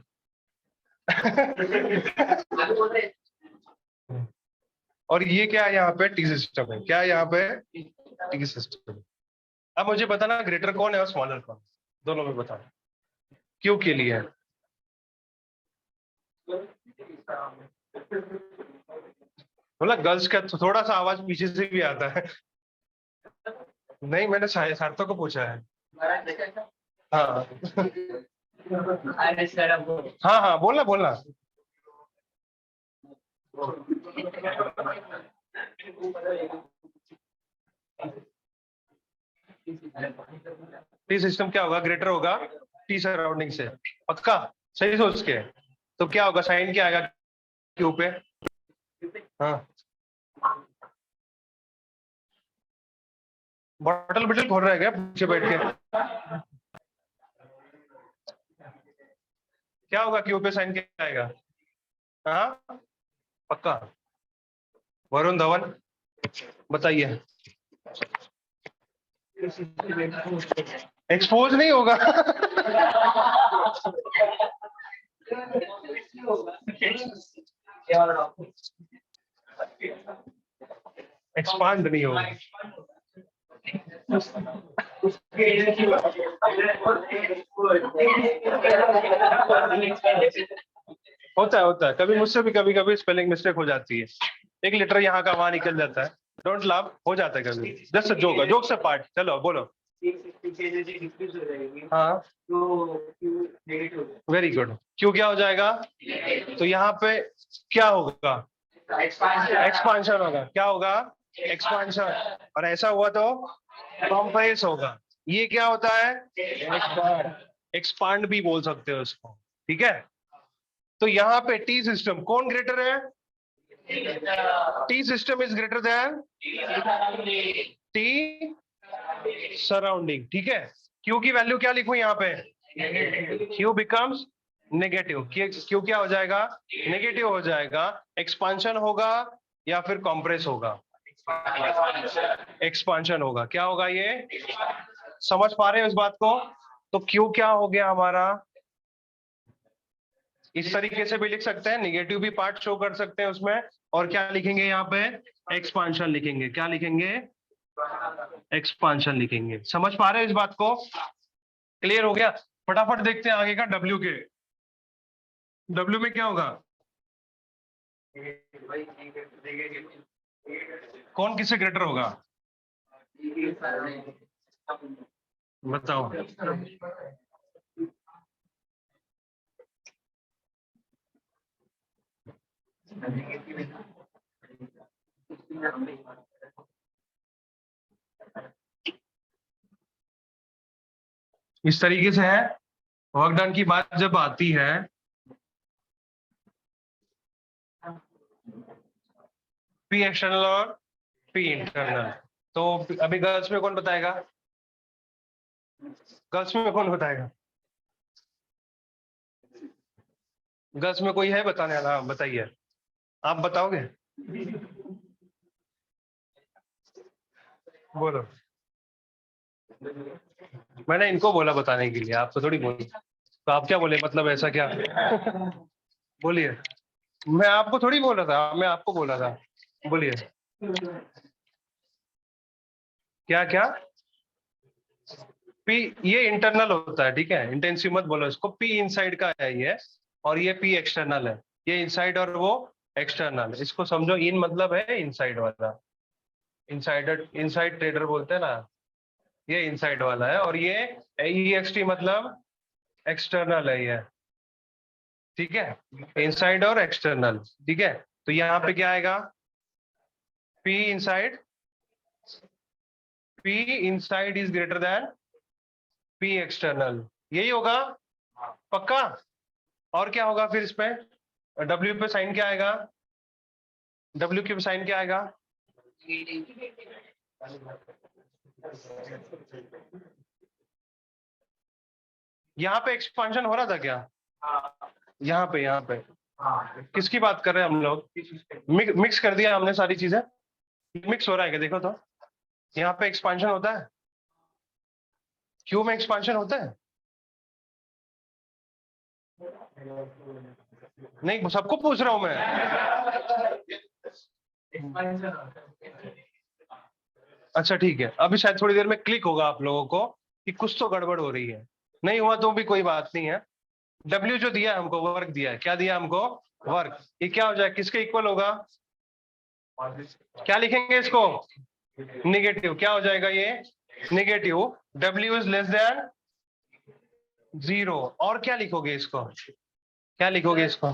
और ये क्या है यहाँ पे, टी सिस्टम है। क्या है यहाँ पे, टी सिस्टम। अब मुझे बताना ग्रेटर कौन है और स्मॉलर कौन, दोनों में बताओ क्यों के लिए है। बोला गर्ल्स का थोड़ा सा आवाज पीछे से भी आता है। नहीं, मैंने सार्थक को पूछा है। हाँ हाँ हाँ, बोलना बोलना। टी सिस्टम क्या होगा, ग्रेटर होगा टी सराउंडिंग से, पक्का सही सोच के। तो क्या होगा, साइन क्या आएगा क्यू पे। हाँ, बॉटल बॉटल खोल रहा है क्या पीछे बैठ के। क्या होगा क्यू पे, साइन क्या आएगा। हाँ पक्का। वरुण धवन बताइए। एक्सपोज नहीं होगा। एक्सपांड नहीं होगा। होता है कभी मुझसे भी, कभी कभी स्पेलिंग मिस्टेक हो जाती है। 1 लीटर यहाँ का वहां निकल जाता है। डोंट लाभ, हो जाता है कभी। जस्ट जोक, जोक से पार्ट। चलो बोलो। हाँ वेरी गुड। क्यों क्या हो जाएगा, तो यहाँ पे क्या होगा, एक्सपांशन होगा। क्या होगा, एक्सपांशन। और ऐसा हुआ तो कॉम्प्रेस होगा। ये क्या होता है, एक्सपांड। एक्सपांड भी बोल सकते हो इसको, ठीक है। तो यहाँ पे टी सिस्टम कौन ग्रेटर है, T system is greater than T surrounding, ठीक है। क्यू की वैल्यू क्या लिखूं यहाँ पे, क्यू बिकम्स नेगेटिव। क्यू क्या हो जाएगा, नेगेटिव हो जाएगा। एक्सपांशन होगा या फिर कॉम्प्रेस होगा, एक्सपांशन होगा। क्या होगा ये, समझ पा रहे हो इस बात को। तो क्यू क्या हो गया हमारा, इस तरीके से भी लिख सकते हैं, निगेटिव भी पार्ट शो कर सकते हैं उसमें। और क्या लिखेंगे यहाँ पे, एक्सपांशन लिखेंगे। क्या लिखेंगे, एक्सपांशन लिखेंगे। समझ पा रहे हैं इस बात को, क्लियर हो गया। फटाफट देखते हैं आगे का डब्ल्यू के। डब्ल्यू में क्या होगा, कौन किससे ग्रेटर होगा, बताओ। इस तरीके से है। वर्क डन की बात जब आती है, पी एक्सटर्नल और पी इंटरनल। तो अभी गर्ल्स में कौन बताएगा, गर्ल्स में कौन बताएगा, गर्ल्स में कोई है बताने वाला, बताइए। आप बताओगे, बोलो। मैंने इनको बोला बताने के लिए, आपको थोड़ी बोली। तो आप क्या बोले, मतलब ऐसा क्या। बोलिए। मैं आपको थोड़ी बोला था, मैं आपको बोला था। बोलिए। क्या क्या, पी ये इंटरनल होता है, ठीक है। इंटेंसिव मत बोलो इसको, पी इनसाइड का है ये, और ये पी एक्सटर्नल है। ये इनसाइड और वो एक्सटर्नल। इसको समझो, इन मतलब है इनसाइड वाला, इनसाइडर, इनसाइड ट्रेडर बोलते हैं ना, ये इनसाइड वाला है। और ये ई एक्स टी मतलब एक्सटर्नल है ये, ठीक है। इनसाइड और एक्सटर्नल, ठीक है। तो यहाँ पे क्या आएगा, P inside, P inside is greater then P external, यही होगा पक्का। और क्या होगा फिर इस पे, डब्ल्यू पे साइन क्या आएगा, डब्ल्यू के साइन क्या आएगा, यहाँ पे एक्सपांशन हो रहा था क्या, यहाँ पे किसकी बात कर रहे हैं हम लोग, मिक्स कर दिया हमने सारी चीजें, मिक्स हो रहा है क्या, देखो तो। यहाँ पे एक्सपांशन होता है, क्यू में एक्सपांशन होता है। नहीं, सबको पूछ रहा हूं मैं। अच्छा ठीक है, अभी शायद थोड़ी देर में क्लिक होगा आप लोगों को कि कुछ तो गड़बड़ हो रही है। नहीं हुआ तो भी कोई बात नहीं है। डब्ल्यू जो दिया है हमको, वर्क दिया है, क्या दिया हमको? वर्क। ये क्या हो जाए, किसके इक्वल होगा? क्या लिखेंगे इसको? निगेटिव। क्या हो जाएगा ये? Negative. W is less than 0। और क्या लिखोगे इसको? क्या लिखोगे इसको?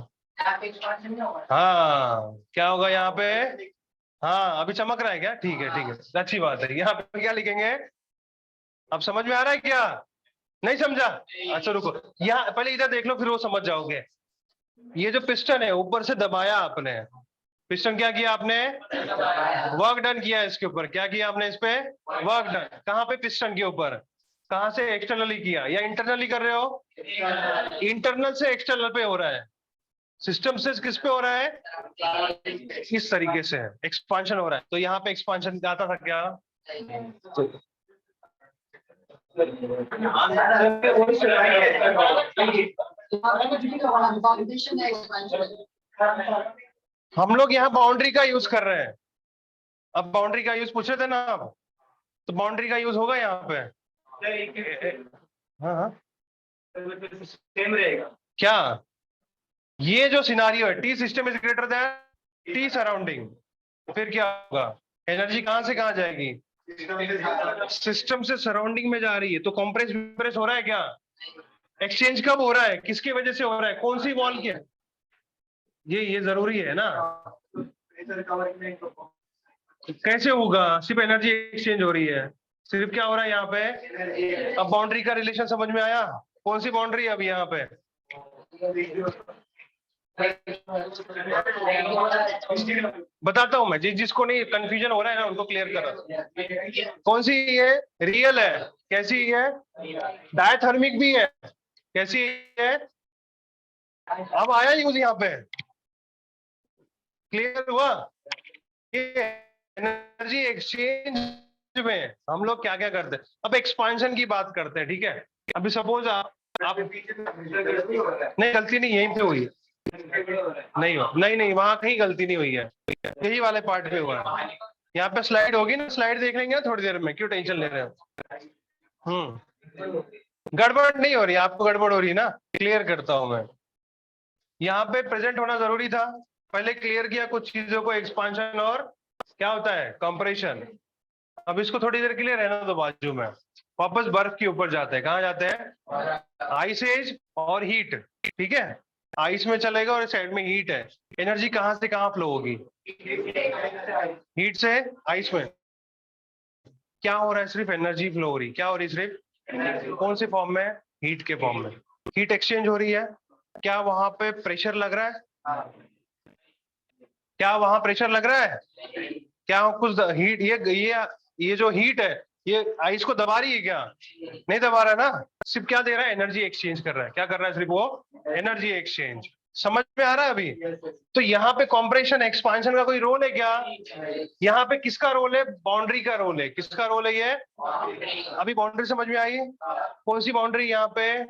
हाँ, क्या होगा यहाँ पे? हाँ, अभी चमक रहा है क्या? ठीक है, ठीक है, अच्छी बात है। यहाँ पे क्या लिखेंगे? अब समझ में आ रहा है क्या? नहीं समझा? अच्छा रुको, यहाँ पहले इधर देख लो, फिर वो समझ जाओगे। ये जो पिस्टन है, ऊपर से दबाया आपने। पिस्टन क्या किया आपने? वर्क डन किया इसके ऊपर। क्या किया आपने इस पे? Work done. कहाँ पे? पिस्टन के ऊपर। कहाँ से? एक्सटर्नली किया या इंटरनली कर रहे हो? इंटरनल से एक्सटर्नल पे हो रहा है। सिस्टम से किस पे हो रहा है? इस तरीके से एक्सपांशन हो रहा है। तो यहाँ पे एक्सपांशन आता था क्या? तो हम लोग यहाँ बाउंड्री का यूज कर रहे हैं। अब बाउंड्री का यूज पूछ रहे थे ना आप, तो बाउंड्री का यूज होगा यहाँ पे। हाँ हाँ, सेम रहेगा क्या? ये जो सिनारियो है, T system is greater than T surrounding, फिर क्या होगा? एनर्जी कहां से कहां जाएगी? सिस्टम से सराउंडिंग में जा रही है। तो कंप्रेस विप्रेस हो रहा है क्या? एक्सचेंज कब हो रहा है? किसकी वजह से हो रहा है? कौन सी वॉल की? ये जरूरी है ना। कैसे होगा? सिर्फ एनर्जी एक्सचेंज हो रही है। सिर्फ क्या हो रहा है यहाँ पे? अब बाउंड्री का रिलेशन समझ में आया? कौन सी बाउंड्री है अभी यहाँ पे? बताता हूं मैं, जिसको नहीं कंफ्यूजन हो रहा है ना, उनको क्लियर कर रहा हूं। कौन सी ये? रियल है। कैसी है? डायथर्मिक भी है। कैसी है? अब आया यूज यहाँ पे? क्लियर हुआ? ये एनर्जी एक्सचेंज में हम लोग क्या क्या करते हैं। अब एक्सपांशन की बात करते हैं, ठीक है। अभी सपोज आप नहीं, गलती नहीं यहीं पे हुई है। नहीं हो, नहीं नहीं, वहां कहीं गलती नहीं हुई है, यही वाले पार्ट पे हुआ है। यहाँ पे स्लाइड होगी ना, स्लाइड देख लेंगे थोड़ी देर में, क्यों टेंशन ले रहे हो? गड़बड़ नहीं हो रही, आपको गड़बड़ हो रही ना, क्लियर करता हूं मैं। यहाँ पे प्रेजेंट होना जरूरी था, पहले क्लियर किया कुछ चीजों को, एक्सपांशन और क्या होता है? कंप्रेशन। अब इसको थोड़ी देर के लिए रहना दो बाजू में, वापस बर्फ के ऊपर जाते हैं। कहाँ जाते हैं? आइस एज और हीट, ठीक है। आइस में चलेगा और इस साइड में हीट है। एनर्जी कहाँ से कहाँ फ्लो होगी? हीट से आइस में। क्या हो रहा है? सिर्फ एनर्जी फ्लो हो रही। क्या हो रही? सिर्फ कौन से फॉर्म में? हीट के फॉर्म में। हीट एक्सचेंज हो रही है। क्या वहां पे प्रेशर लग रहा है? क्या वहां प्रेशर लग रहा है? क्या कुछ हीट, ये जो हीट है, ये आइस को दबा रही है क्या? नहीं दबा रहा ना, सिर्फ क्या दे रहा है? एनर्जी एक्सचेंज कर रहा है। क्या कर रहा है? सिर्फ वो एनर्जी एक्सचेंज। समझ में आ रहा है अभी? तो यहाँ पे कॉम्प्रेशन एक्सपांशन का कोई रोल है क्या? यहाँ पे किसका रोल है? बाउंड्री का रोल है। किसका रोल है ये? अभी बाउंड्री समझ में आई? कौन सी बाउंड्री यहाँ पे?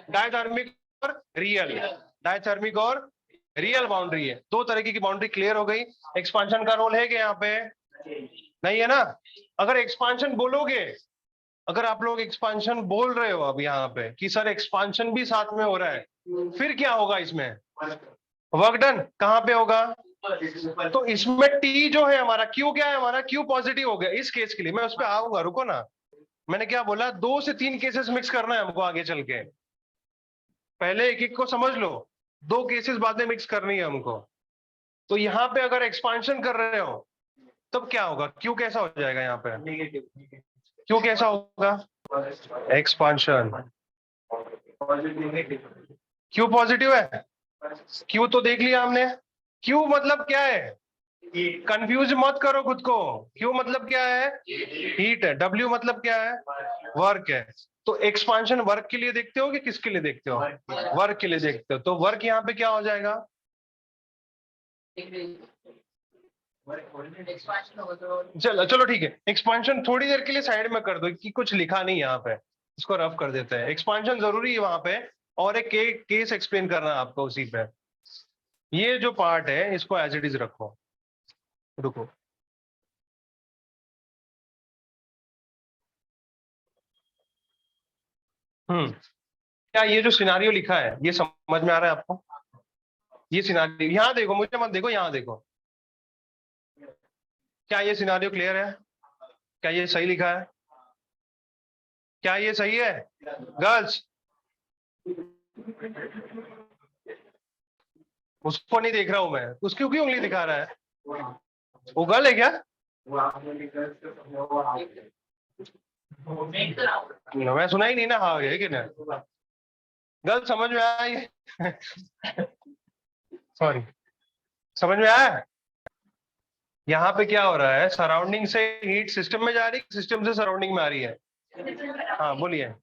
डायथर्मिक और रियल। डायथर्मिक और रियल बाउंड्री है। दो तरीके की बाउंड्री क्लियर हो गई। एक्सपांशन का रोल है क्या यहाँ पे? नहीं है ना। अगर एक्सपांशन बोलोगे, अगर आप लोग एक्सपांशन बोल रहे हो अब यहाँ पे कि सर एक्सपांशन भी साथ में हो रहा है, फिर क्या होगा इसमें? वर्क डन कहाँ पे होगा? तो इसमें टी जो है हमारा, क्यू क्या है हमारा? क्यू पॉजिटिव हो गया इस केस के लिए। मैं उस पर आऊंगा, रुको ना। मैंने क्या बोला? 2 से 3 केसेस मिक्स करना है हमको आगे चल के। पहले एक एक को समझ लो, 2 केसेस बाद में मिक्स करनी है हमको। तो यहाँ पे अगर एक्सपांशन कर रहे हो तब क्या होगा? क्यू कैसा हो जाएगा यहाँ पे? क्यू कैसा होगा? एक्सपांशन। क्यू पॉजिटिव है। क्यू तो देख लिया हमने। क्यू मतलब क्या है? कंफ्यूज मत करो खुद को। क्यू मतलब क्या है? हीट है। डब्ल्यू मतलब क्या है? वर्क है। तो एक्सपांशन वर्क के लिए देखते हो कि किसके लिए देखते हो? वर्क के लिए देखते हो। तो वर्क यहाँ पे क्या हो जाएगा? चलो चलो ठीक है, एक्सपांशन थोड़ी देर के लिए साइड में कर दो कि कुछ लिखा नहीं यहाँ पे, इसको रफ कर देते हैं। एक्सपांशन जरूरी है वहां पे, और एक केस एक्सप्लेन करना है आपको उसी पे। ये जो पार्ट है इसको एज इट इज रखो, रुको। क्या ये जो सिनारियो लिखा है ये समझ में आ रहा है आपको? ये सिनारियो, यहाँ देखो, मुझे मत देखो, यहाँ देखो। क्या ये सिनारियो क्लियर है? क्या ये सही लिखा है? क्या ये सही है गर्ल्स? उसको नहीं देख रहा हूं मैं, उसकी क्यों उंगली दिखा रहा है? वो गर्ल है क्या? मैं सुना ही नहीं ना, हाँ है कि नहीं? गर्ल समझ में आया ये? सॉरी, समझ में आया? यहाँ पे क्या हो रहा है, सराउंडिंग से हीट सिस्टम में जा रही है, सिस्टम से सराउंडिंग में आ रही है। हाँ बोलिए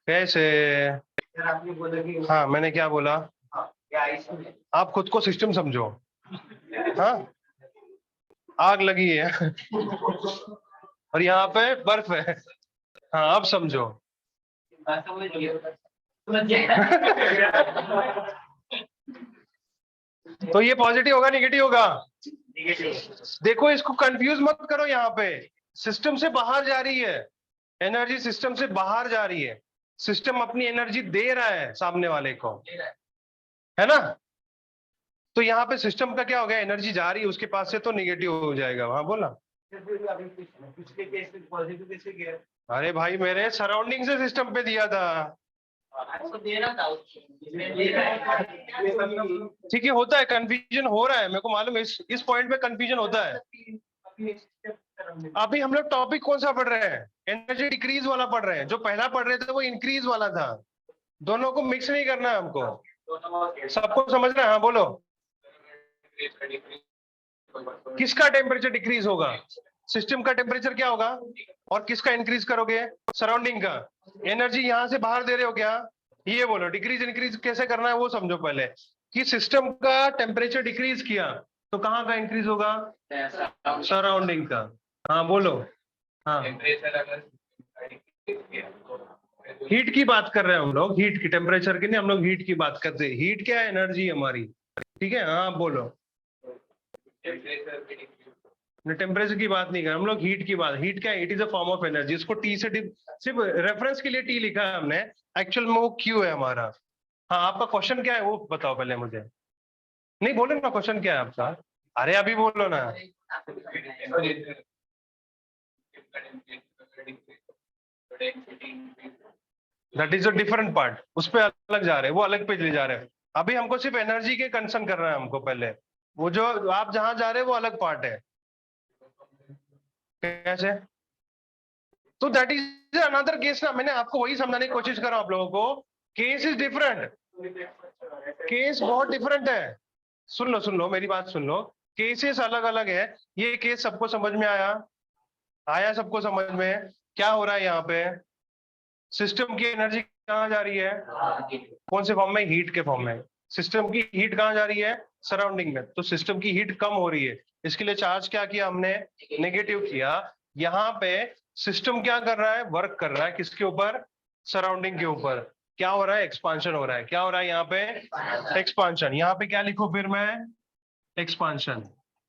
कैसे? हाँ मैंने क्या बोला? आप खुद को सिस्टम समझो। हाँ, आग लगी है और यहाँ पे बर्फ है। हाँ अब समझो। तो ये पॉजिटिव होगा निगेटिव होगा? देखो इसको कंफ्यूज मत करो, यहाँ पे सिस्टम से बाहर जा रही है एनर्जी, सिस्टम से बाहर जा रही है, सिस्टम अपनी एनर्जी दे रहा है सामने वाले को, है ना? तो यहाँ पे सिस्टम का क्या हो गया, एनर्जी जा रही है उसके पास से तो निगेटिव हो जाएगा। हाँ बोला। अरे भाई मेरे सराउंडिंग से सिस्टम पे दिया था। ठीक है, होता है, कंफ्यूजन हो रहा है, मेरे को मालूम है, इस पॉइंट पे कंफ्यूजन होता है। अभी हम लोग टॉपिक कौन सा पढ़ रहे हैं? एनर्जी डिक्रीज वाला पढ़ रहे हैं। जो पहला पढ़ रहे थे वो इंक्रीज वाला था। दोनों को मिक्स नहीं करना है हमको, सबको समझना है। हाँ बोलो, किसका टेम्परेचर डिक्रीज होगा? सिस्टम का टेम्परेचर क्या होगा? और किसका इंक्रीज करोगे? सराउंडिंग का। एनर्जी यहां से बाहर दे रहे हो क्या? ये बोलो, डिक्रीज इंक्रीज कैसे करना है वो समझो पहले। कि सिस्टम का टेम्परेचर डिक्रीज किया तो कहाँ का इंक्रीज होगा? सराउंडिंग का। हाँ बोलो। हाँ हीट की बात कर रहे हैं हम लोग, हीट की, टेम्परेचर की नहीं, हम लोग हीट की बात करते हैं। हीट क्या है? एनर्जी हमारी। ठीक है, हाँ बोलो। टेम्परेचर की बात नहीं कर, हम लोग हीट की बात। हीट क्या है? It is a form of energy. इसको टी से सिर्फ रेफरेंस के लिए टी लिखा है हमने, एक्चुअल में वो क्यू है हमारा। हाँ आपका क्वेश्चन क्या है वो बताओ पहले मुझे। नहीं बोलो ना, क्वेश्चन क्या है आपका? अरे अभी बोलो ना। That is a different part, उस पर अलग जा रहे हैं, वो अलग पे ले जा रहे हैं। अभी हमको सिर्फ एनर्जी के कंसर्न कर रहा है हमको पहले। वो जो आप जहां जा रहे हैं वो अलग पार्ट है। कैसे? तो दैट इज अनदर केस ना, मैंने आपको वही समझाने की कोशिश कर रहा हूं आप लोगों को। केस इज डिफरेंट, केस बहुत डिफरेंट है। सुन लो मेरी बात सुन लो, केसेस अलग अलग है। ये केस सबको समझ में आया? आया सबको समझ में? क्या हो रहा है यहाँ पे? सिस्टम की एनर्जी कहाँ जा रही है? कौन से फॉर्म में? हीट के फॉर्म में। सिस्टम की हीट कहाँ जा रही है? सराउंडिंग में। तो सिस्टम की हीट कम हो रही है, इसके लिए चार्ज क्या किया हमने? नेगेटिव किया। यहाँ पे सिस्टम क्या कर रहा है? वर्क कर रहा है किसके ऊपर? सराउंडिंग के ऊपर। क्या हो रहा है? एक्सपांशन हो रहा है। क्या हो रहा है यहाँ पे? एक्सपांशन। यहाँ पे क्या लिखूं फिर मैं? एक्सपांशन।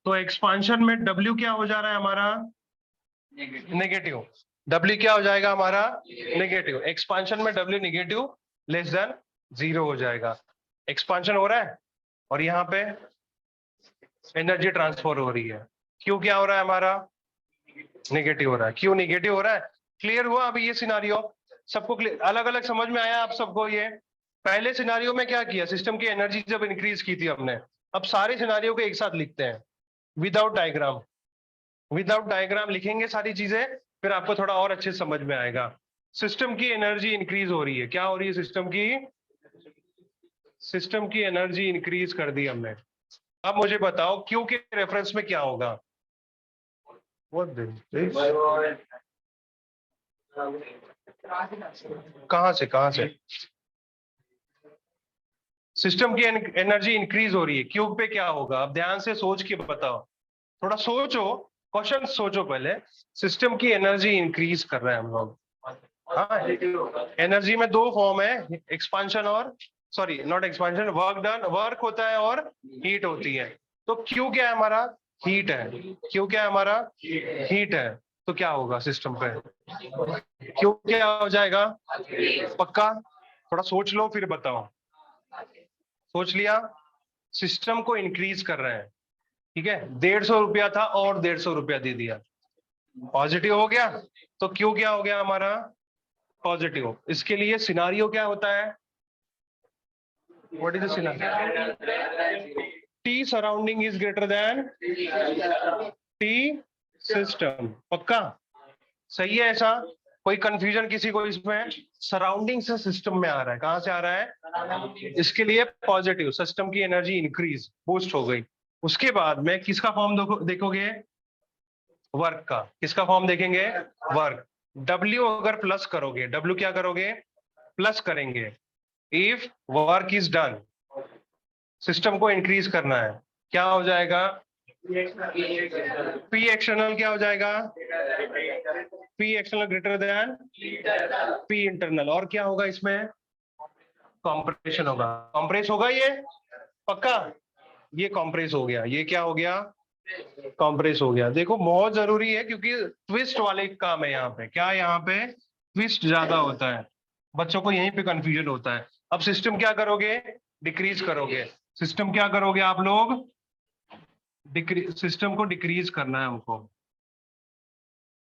तो एक्सपांशन में डब्ल्यू क्या हो जा रहा है हमारा? नेगेटिव। डब्ल्यू क्या हो जाएगा हमारा? नेगेटिव। एक्सपांशन में डब्ल्यू नेगेटिव लेस देन 0 हो जाएगा। एक्सपांशन हो रहा है और यहाँ पे एनर्जी ट्रांसफर हो रही है। क्यों क्या हो रहा है हमारा? नेगेटिव हो रहा है। क्यों नेगेटिव हो रहा है? क्लियर हुआ अभी ये सिनारियो? सबको क्लियर, अलग अलग समझ में आया आप सबको? ये पहले सिनारियो में क्या किया, सिस्टम की एनर्जी जब इंक्रीज की थी हमने। अब सारे सिनारियो को एक साथ लिखते हैं विदाउट डायग्राम। विदाउट डायग्राम लिखेंगे सारी चीजें, फिर आपको थोड़ा और अच्छे समझ में आएगा। सिस्टम की एनर्जी इंक्रीज हो रही है। क्या हो रही है? सिस्टम की एनर्जी इंक्रीज कर दी हमने। अब मुझे बताओ क्यू के रेफरेंस में क्या होगा? कहां से? सिस्टम की एनर्जी इंक्रीज हो रही है, क्यू पे क्या होगा? अब ध्यान से सोच के बताओ, थोड़ा सोचो, क्वेश्चन सोचो पहले। सिस्टम की एनर्जी इंक्रीज कर रहे हैं हम लोग। हाँ, एनर्जी में दो फॉर्म है, एक्सपांशन और sorry not expansion, work done, work होता है और हीट होती है। तो क्यू क्या है हमारा, हीट है। क्यू क्या है हमारा, हीट है। तो क्या होगा सिस्टम पे, क्यू क्या हो जाएगा, पक्का? थोड़ा सोच लो फिर बताओ। सोच लिया? सिस्टम को इंक्रीज कर रहे हैं, ठीक है, 150 रुपया था और 150 रुपया दे दिया, पॉजिटिव हो गया। तो क्यू क्या हो गया हमारा, पॉजिटिव। इसके लिए सिनारियो क्या होता है, what is the scenario, T surrounding is greater than T system. पक्का? सही है ऐसा? कोई कंफ्यूजन किसी को इसमें? सराउंडिंग से सिस्टम में आ रहा है, कहां से आ रहा है, इसके लिए पॉजिटिव, सिस्टम की एनर्जी इंक्रीज, बूस्ट हो गई। उसके बाद में किसका फॉर्म देखोगे, वर्क का। किसका फॉर्म देखेंगे, वर्क। डब्ल्यू अगर प्लस करोगे, डब्ल्यू क्या करोगे, प्लस करेंगे। If work is done, system को इंक्रीज करना है, क्या हो जाएगा, पी एक्सटर्नल क्या हो जाएगा, P external greater than P internal. और क्या होगा इसमें, कॉम्प्रेशन होगा। कॉम्प्रेस होगा ये, पक्का? ये कॉम्प्रेस हो गया, ये क्या हो गया, कॉम्प्रेस हो गया। देखो बहुत जरूरी है क्योंकि ट्विस्ट वाले काम है यहाँ पे। क्या यहाँ पे ट्विस्ट ज्यादा होता है, बच्चों को यहीं पे कंफ्यूजन होता है। अब सिस्टम क्या करोगे, डिक्रीज करोगे। सिस्टम क्या करोगे आप लोग, सिस्टम को डिक्रीज करना है हमको,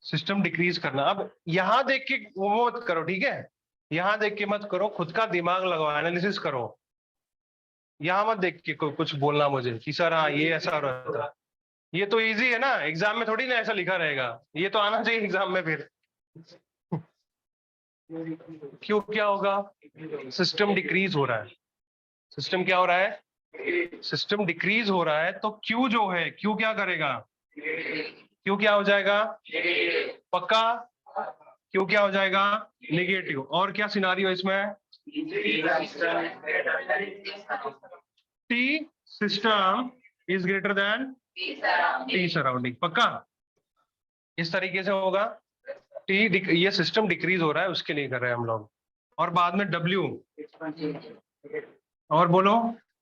सिस्टम डिक्रीज करना। अब यहां देख के वो मत करो, ठीक है, यहां देख के मत करो, खुद का दिमाग लगाओ, एनालिसिस करो। यहां मत देख के कुछ बोलना मुझे कि सर हाँ ये ऐसा हो रहा था। ये तो इजी है ना, एग्जाम में थोड़ी ना ऐसा लिखा रहेगा, ये तो आना चाहिए एग्जाम में फिर। क्यों क्या होगा, सिस्टम डिक्रीज हो रहा है, सिस्टम क्या हो रहा है, सिस्टम डिक्रीज हो रहा है। तो क्यू जो है, क्यू क्या करेगा, क्यू क्या हो जाएगा, पक्का? क्यू क्या हो जाएगा, निगेटिव। और क्या सिनारियो इसमें, T system is greater than T surrounding. पक्का? इस तरीके से होगा। टी, ये सिस्टम डिक्रीज हो रहा है उसके लिए कर रहे हैं हम लोग। और बाद में डब्ल्यू, और बोलो,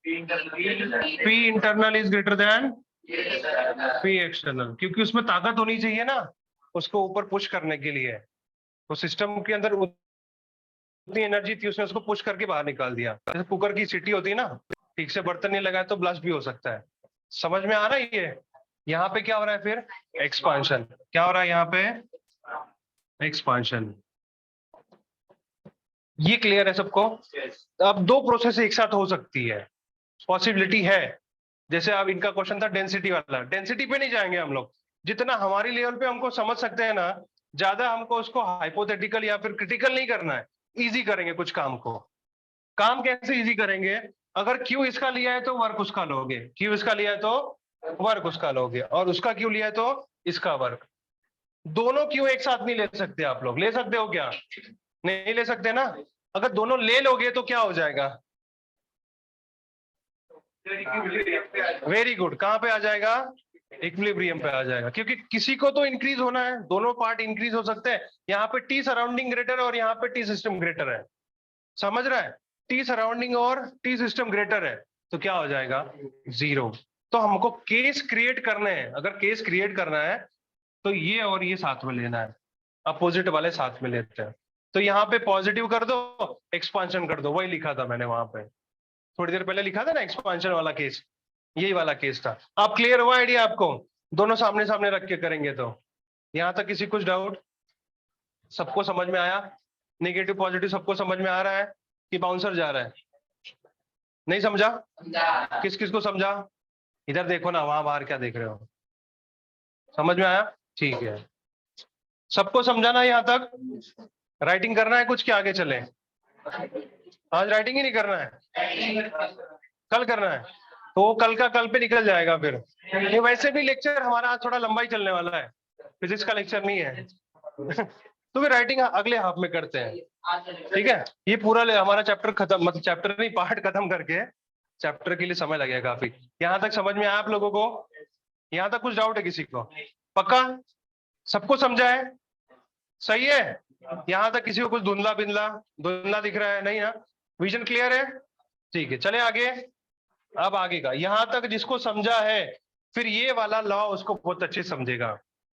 P internal is greater then P external, क्योंकि उसमें ताकत होनी चाहिए ना उसको ऊपर पुश करने के लिए। तो सिस्टम के अंदर उतनी एनर्जी थी, उसने उसको पुश करके बाहर निकाल दिया। जैसे कुकर की सीटी होती है ना, ठीक से बर्तन नहीं लगाया तो ब्लास्ट भी हो सकता है। समझ में आ रहा है ये? यहाँ पे क्या हो रहा है फिर, एक्सपांशन। क्या हो रहा है यहाँ पे, एक्सपांशन। ये क्लियर है सबको? अब दो प्रोसेस एक साथ हो सकती है, पॉसिबिलिटी है। जैसे अब इनका क्वेश्चन था डेंसिटी वाला, डेंसिटी पे नहीं जाएंगे हम लोग, जितना हमारी लेवल पे हमको समझ सकते हैं ना, ज्यादा हमको उसको हाइपोथेटिकल या फिर क्रिटिकल नहीं करना है, इजी करेंगे कुछ काम को। काम कैसे इजी करेंगे, अगर क्यू इसका लिया है तो वर्क उसका लोगे, क्यू इसका लिया है तो वर्क उसका लोगे, और उसका क्यू लिया है तो इसका वर्क। दोनों क्यू एक साथ नहीं ले सकते आप लोग, ले सकते हो क्या, नहीं ले सकते ना। अगर दोनों ले लोगे तो क्या हो जाएगा, वेरी गुड, कहां पे आ जाएगा, इक्विलिब्रियम पे आ जाएगा। क्योंकि किसी को तो इंक्रीज होना है, दोनों पार्ट इंक्रीज हो सकते हैं। यहाँ पे टी सराउंडिंग ग्रेटर और यहाँ पे टी सिस्टम ग्रेटर है, समझ रहा है, टी सराउंडिंग और टी सिस्टम ग्रेटर है, तो क्या हो जाएगा, जीरो। तो हमको केस क्रिएट करने हैं, अगर केस क्रिएट करना है तो ये और ये साथ में लेना है, अपोजिट वाले साथ में लेते हैं। तो यहाँ पे पॉजिटिव कर दो, एक्सपांशन कर दो, वही लिखा था मैंने वहां पे, थोड़ी देर पहले लिखा था ना, एक्सपांशन वाला केस, यही वाला केस था। आप क्लियर हुआ आइडिया आपको, दोनों सामने सामने रख के करेंगे तो। यहां तक किसी कुछ डाउट, सबको समझ में आया, नेगेटिव पॉजिटिव सबको समझ में आ रहा है कि बाउंसर जा रहा है, नहीं समझा, किस किस को समझा, इधर देखो ना, वहां बाहर क्या देख रहे हो, समझ में आया, ठीक है, सबको समझाना यहाँ तक। राइटिंग करना है कुछ, क्या आगे चले, आज राइटिंग ही नहीं करना है, कल करना है, तो कल का कल पे निकल जाएगा फिर। ये वैसे भी लेक्चर हमारा आज थोड़ा लंबा ही चलने वाला है, फिजिक्स का लेक्चर नहीं है। तो फिर राइटिंग अगले हाफ में करते हैं, ठीक है। ये पूरा हमारा चैप्टर खत्म, मतलब चैप्टर नहीं, पार्ट खत्म करके, चैप्टर के लिए समय लगेगा काफी। यहाँ तक समझ में आया आप लोगों को, यहाँ तक कुछ डाउट है किसी को, पक्का सबको समझा है, सही है। यहाँ तक किसी को कुछ धुंधला बिंधला धुंधला दिख रहा है, नहीं ना, विजन क्लियर है, ठीक है, चले आगे। अब आगे का, यहां तक जिसको समझा है, फिर ये वाला लॉ उसको बहुत अच्छे समझेगा।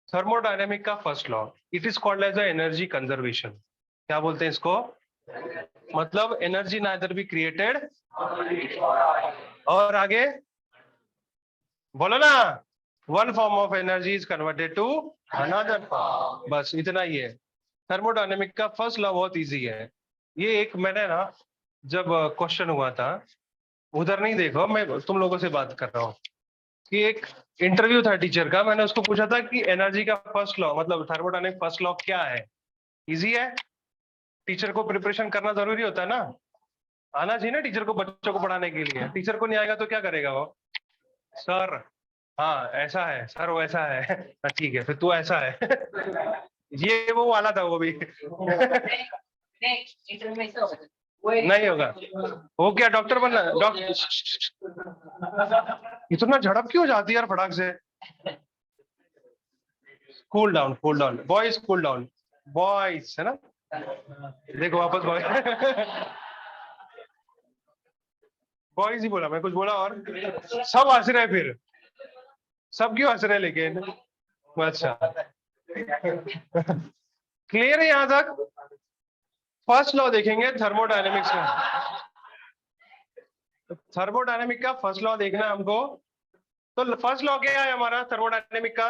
थर्मोडायनेमिक का first law, it is called as a energy conservation. क्या बोलते हैं इसको? मतलब एनर्जी नाइदर बी क्रिएटेड, और आगे बोलो ना, one form of energy is converted to another form. बस इतना ही है। थर्मोडायनेमिक का फर्स्ट लॉ बहुत इजी है। ये एक मैंने ना, जब क्वेश्चन हुआ था, उधर नहीं देखो, मैं तुम लोगों से बात कर रहा हूँ, कि एक इंटरव्यू था टीचर का, मैंने उसको पूछा था कि एनर्जी का फर्स्ट लॉ मतलब थर्मोडायनेमिक फर्स्ट लॉ क्या है। इजी है, टीचर को प्रिपरेशन करना जरूरी होता है ना, आना चाहिए ना टीचर को बच्चों को पढ़ाने के लिए। टीचर को नहीं आएगा तो क्या करेगा वो? सर हाँ ऐसा है, सर वो ऐसा है। हाँ, ठीक है, फिर तू ऐसा है। ये वो वाला था वो भी। नहीं होगा वो, क्या डॉक्टर बनना? डॉक्टर इतना झड़प क्यों जाती है यार फटाक से? Cool down, cool down boys, cool down boys, है ना? देखो वापस बॉय। बॉयज ही बोला मैं, कुछ बोला और सब हंस रहे, फिर सब क्यों हंस रहे लेकिन? अच्छा, क्लियर है यहां तक? फर्स्ट लॉ देखेंगे थर्मोडायनेमिक्स का। थर्मोडायनेमिक का फर्स्ट लॉ देखना है हमको। तो फर्स्ट लॉ क्या है हमारा थर्मोडायनेमिक का?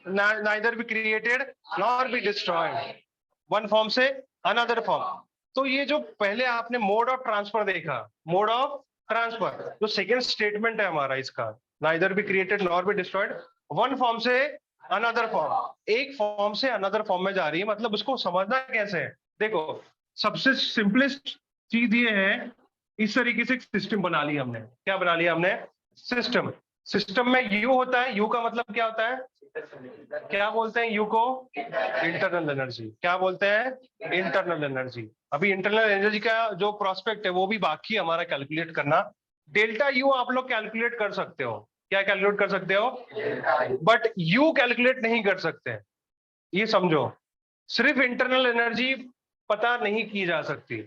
Neither be created nor be destroyed, one form से अनदर फॉर्म। तो ये जो पहले आपने मोड ऑफ ट्रांसफर देखा, मोड ऑफ ट्रांसफर, जो सेकेंड स्टेटमेंट है हमारा इसका, neither be created nor be destroyed, one form से अनदर फॉर्म, एक फॉर्म से अनदर फॉर्म में जा रही है। मतलब उसको समझना कैसे है? देखो, सबसे सिंपलेस्ट चीज ये है, इस तरीके से सिस्टम बना लिया हमने। क्या बना लिया हमने? सिस्टम। सिस्टम में यू होता है, यू का मतलब क्या होता है? क्या बोलते हैं यू को? Internal energy. क्या बोलते हैं? Internal energy. अभी इंटरनल एनर्जी का जो प्रोस्पेक्ट है वो भी बाकी हमारा कैलकुलेट करना। डेल्टा यू आप लोग कैलकुलेट कर सकते हो। क्या कैलकुलेट कर सकते हो? बट यू कैलकुलेट नहीं कर सकते, ये समझो। सिर्फ इंटरनल एनर्जी पता नहीं की जा सकती,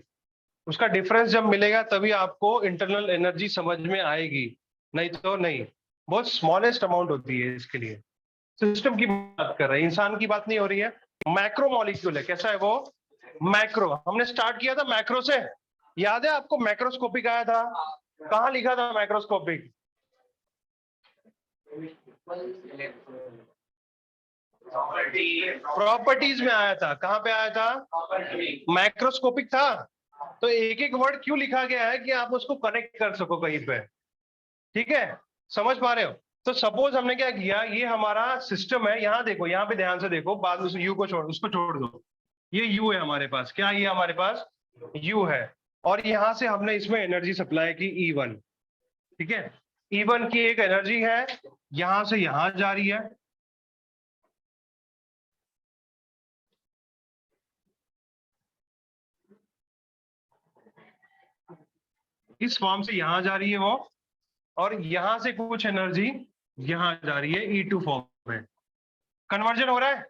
उसका डिफरेंस जब मिलेगा तभी आपको इंटरनल एनर्जी समझ में आएगी, नहीं तो नहीं। बहुत स्मॉलेस्ट अमाउंट होती है इसके लिए। सिस्टम की बात कर रहे हैं, इंसान की बात नहीं हो रही है। मैक्रो मॉलिक्यूल है, कैसा है वो? मैक्रो। हमने स्टार्ट किया था मैक्रो से, याद है आपको? मैक्रोस्कोपिक आया था, कहाँ लिखा था मैक्रोस्कोपिक? प्रॉपर्टीज में आया था। कहाँ पे आया था? मैक्रोस्कोपिक था। तो एक एक वर्ड क्यों लिखा गया है कि आप उसको कनेक्ट कर सको कहीं पे, ठीक है? समझ पा रहे हो? तो सपोज हमने क्या किया, ये हमारा सिस्टम है, यहाँ देखो, यहाँ पे ध्यान से देखो, बाद में यू को छोड़, उसको छोड़ दो। ये यू है हमारे पास, क्या ये हमारे पास यू है, और यहां से हमने इसमें एनर्जी सप्लाई की E1, ठीक है? E1 की एक एनर्जी है, यहां से यहां जा रही है, इस फॉर्म से यहां जा रही है वो, और यहां से कुछ एनर्जी यहां जा रही है E2 फॉर्म में। कन्वर्जन हो रहा है,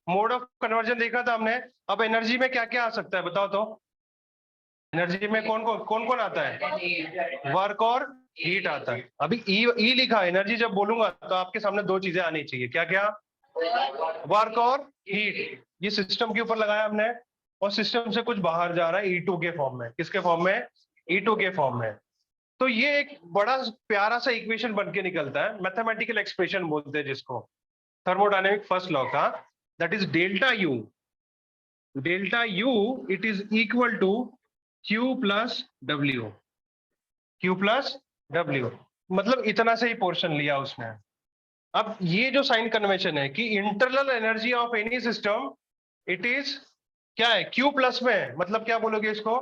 मोड ऑफ कन्वर्जन देखा था हमने। अब एनर्जी में क्या क्या आ सकता है बताओ तो? एनर्जी में कौन कौन आता है? वर्क और हीट आता है। अभी ई लिखा, एनर्जी जब बोलूंगा तो आपके सामने दो चीजें आनी चाहिए, क्या क्या? वर्क और हीट। ये सिस्टम के ऊपर लगाया हमने, और सिस्टम से कुछ बाहर जा रहा है E2 के फॉर्म में। किसके फॉर्म में? E2 के फॉर्म में। तो ये एक बड़ा प्यारा सा इक्वेशन बन के निकलता है, मैथमेटिकल एक्सप्रेशन बोलते हैं जिसको, थर्मोडायनेमिक फर्स्ट लॉ का, that is delta U. Delta U it is equal to Q plus W। Q plus W, मतलब इतना से ही पोर्शन लिया उसने। अब ये जो साइन कन्वेंशन है कि internal energy of any system it is क्या है? Q प्लस में है। मतलब क्या बोलोगे इसको?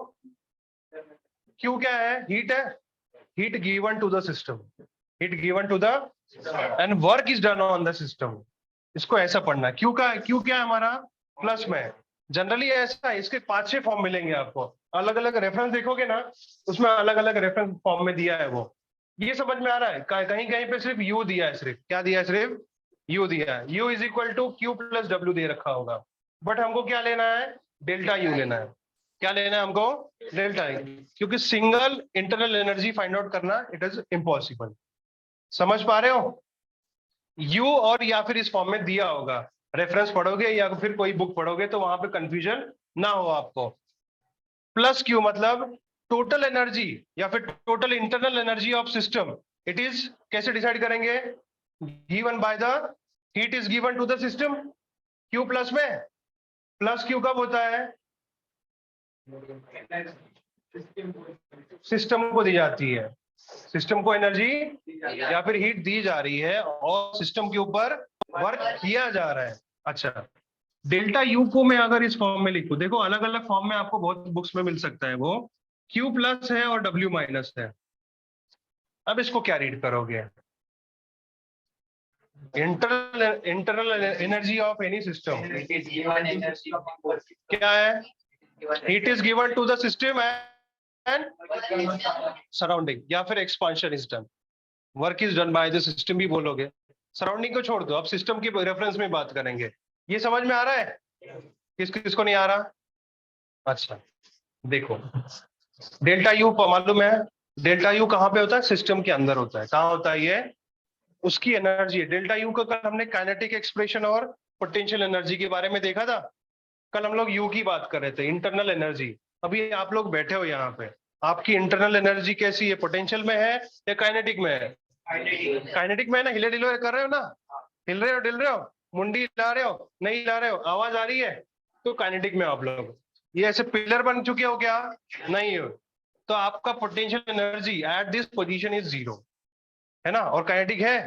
Q क्या है? हीट है, heat given to the system, heat given to the, and work is done on the system. इसको ऐसा पढ़ना, Q का Q क्या है हमारा? प्लस में। जनरली ऐसा है, इसके 5-6 फॉर्म मिलेंगे आपको, अलग अलग रेफरेंस देखोगे ना, उसमें अलग अलग रेफरेंस फॉर्म में दिया है वो। ये समझ में आ रहा है? कहीं कहीं पे सिर्फ यू दिया है, सिर्फ क्या दिया है? सिर्फ यू दिया है। U is equal to Q plus W दे रखा होगा, बट हमको क्या लेना है? डेल्टा यू लेना है। क्या लेना है हमको? डेल्टा आई, क्योंकि single internal energy find out करना इट इज इम्पॉसिबल। समझ पा रहे हो? यू और या फिर इस फॉर्म में दिया होगा, रेफरेंस पढ़ोगे या फिर कोई बुक पढ़ोगे तो वहां पे कंफ्यूजन ना हो आपको। प्लस क्यू मतलब टोटल एनर्जी या फिर total internal energy of system. It is कैसे डिसाइड करेंगे? Given by the heat is given to the system Q plus में। प्लस क्यू कब होता है? सिस्टम को दी जाती है, सिस्टम को एनर्जी या फिर हीट दी जा रही है और सिस्टम के ऊपर वर्क किया जा रहा है। अच्छा, डेल्टा यू को मैं अगर इस फॉर्म में लिखूं, देखो अलग अलग फॉर्म में आपको बहुत बुक्स में मिल सकता है, वो क्यू प्लस है और डब्ल्यू माइनस है। अब इसको क्या रीड करोगे? Internal energy of any system क्या है? Heat is given to the system and surrounding, या फिर expansion is done, work is done by the system भी बोलोगे। सराउंडिंग को छोड़ दो, अब सिस्टम की रेफरेंस में बात करेंगे। ये समझ में आ रहा है? किसको नहीं आ रहा? अच्छा देखो, डेल्टा यू मालूम है, डेल्टा यू कहाँ पे होता है? सिस्टम के अंदर होता है। कहाँ होता है ये? उसकी एनर्जी है डेल्टा यू का। कल हमने काइनेटिक एक्सप्रेशन और पोटेंशियल एनर्जी के बारे में देखा था। कल हम लोग यू की बात कर रहे थे, इंटरनल एनर्जी। अभी आप लोग बैठे हो यहाँ पे, आपकी इंटरनल एनर्जी कैसी है? पोटेंशियल में है या काइनेटिक में है? काइनेटिक में है ना? हिले डिलो कर रहे हो ना? हिल रहे हो, डिल रहे हो, मुंडी हिला रहे हो, नहीं हिला रहे हो, आवाज आ रही है, तो काइनेटिक में आप लोग। ये ऐसे पिलर बन चुके हो क्या? नहीं हो, तो आपका potential energy at this position is zero, है ना? और काइनेटिक है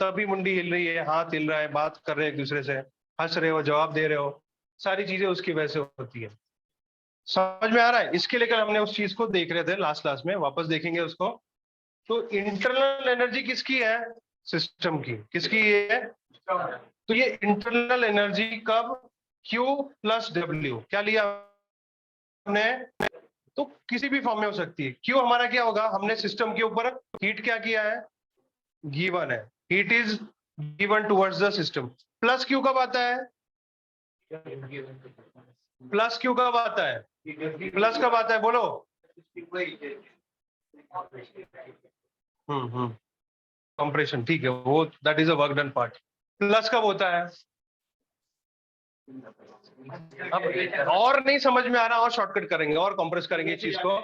तभी मुंडी हिल रही है, हाथ हिल रहा है, बात कर रहे हैं एक दूसरे से, हंस रहे हो, जवाब दे रहे हो, सारी चीजें उसकी वजह से होती है। समझ में आ रहा है? इसके लिए कल हमने उस चीज को देख रहे थे लास्ट क्लास में, वापस देखेंगे उसको। तो इंटरनल एनर्जी किसकी है? सिस्टम की। किसकी है? तो ये इंटरनल एनर्जी कब? Q plus W. क्या लिया हमने? तो किसी भी फॉर्म में हो सकती है। Q हमारा क्या होगा? हमने सिस्टम के ऊपर हीट क्या किया है? गिवन है, heat is given towards the system. Plus Q कब आता है? प्लस Q कब आता है? प्लस कब आता है बोलो? कंप्रेशन, ठीक है, वो that is a work done part. Plus कब होता है? अब और नहीं समझ में आ रहा, और शॉर्टकट करेंगे और कंप्रेस करेंगे इस चीज को।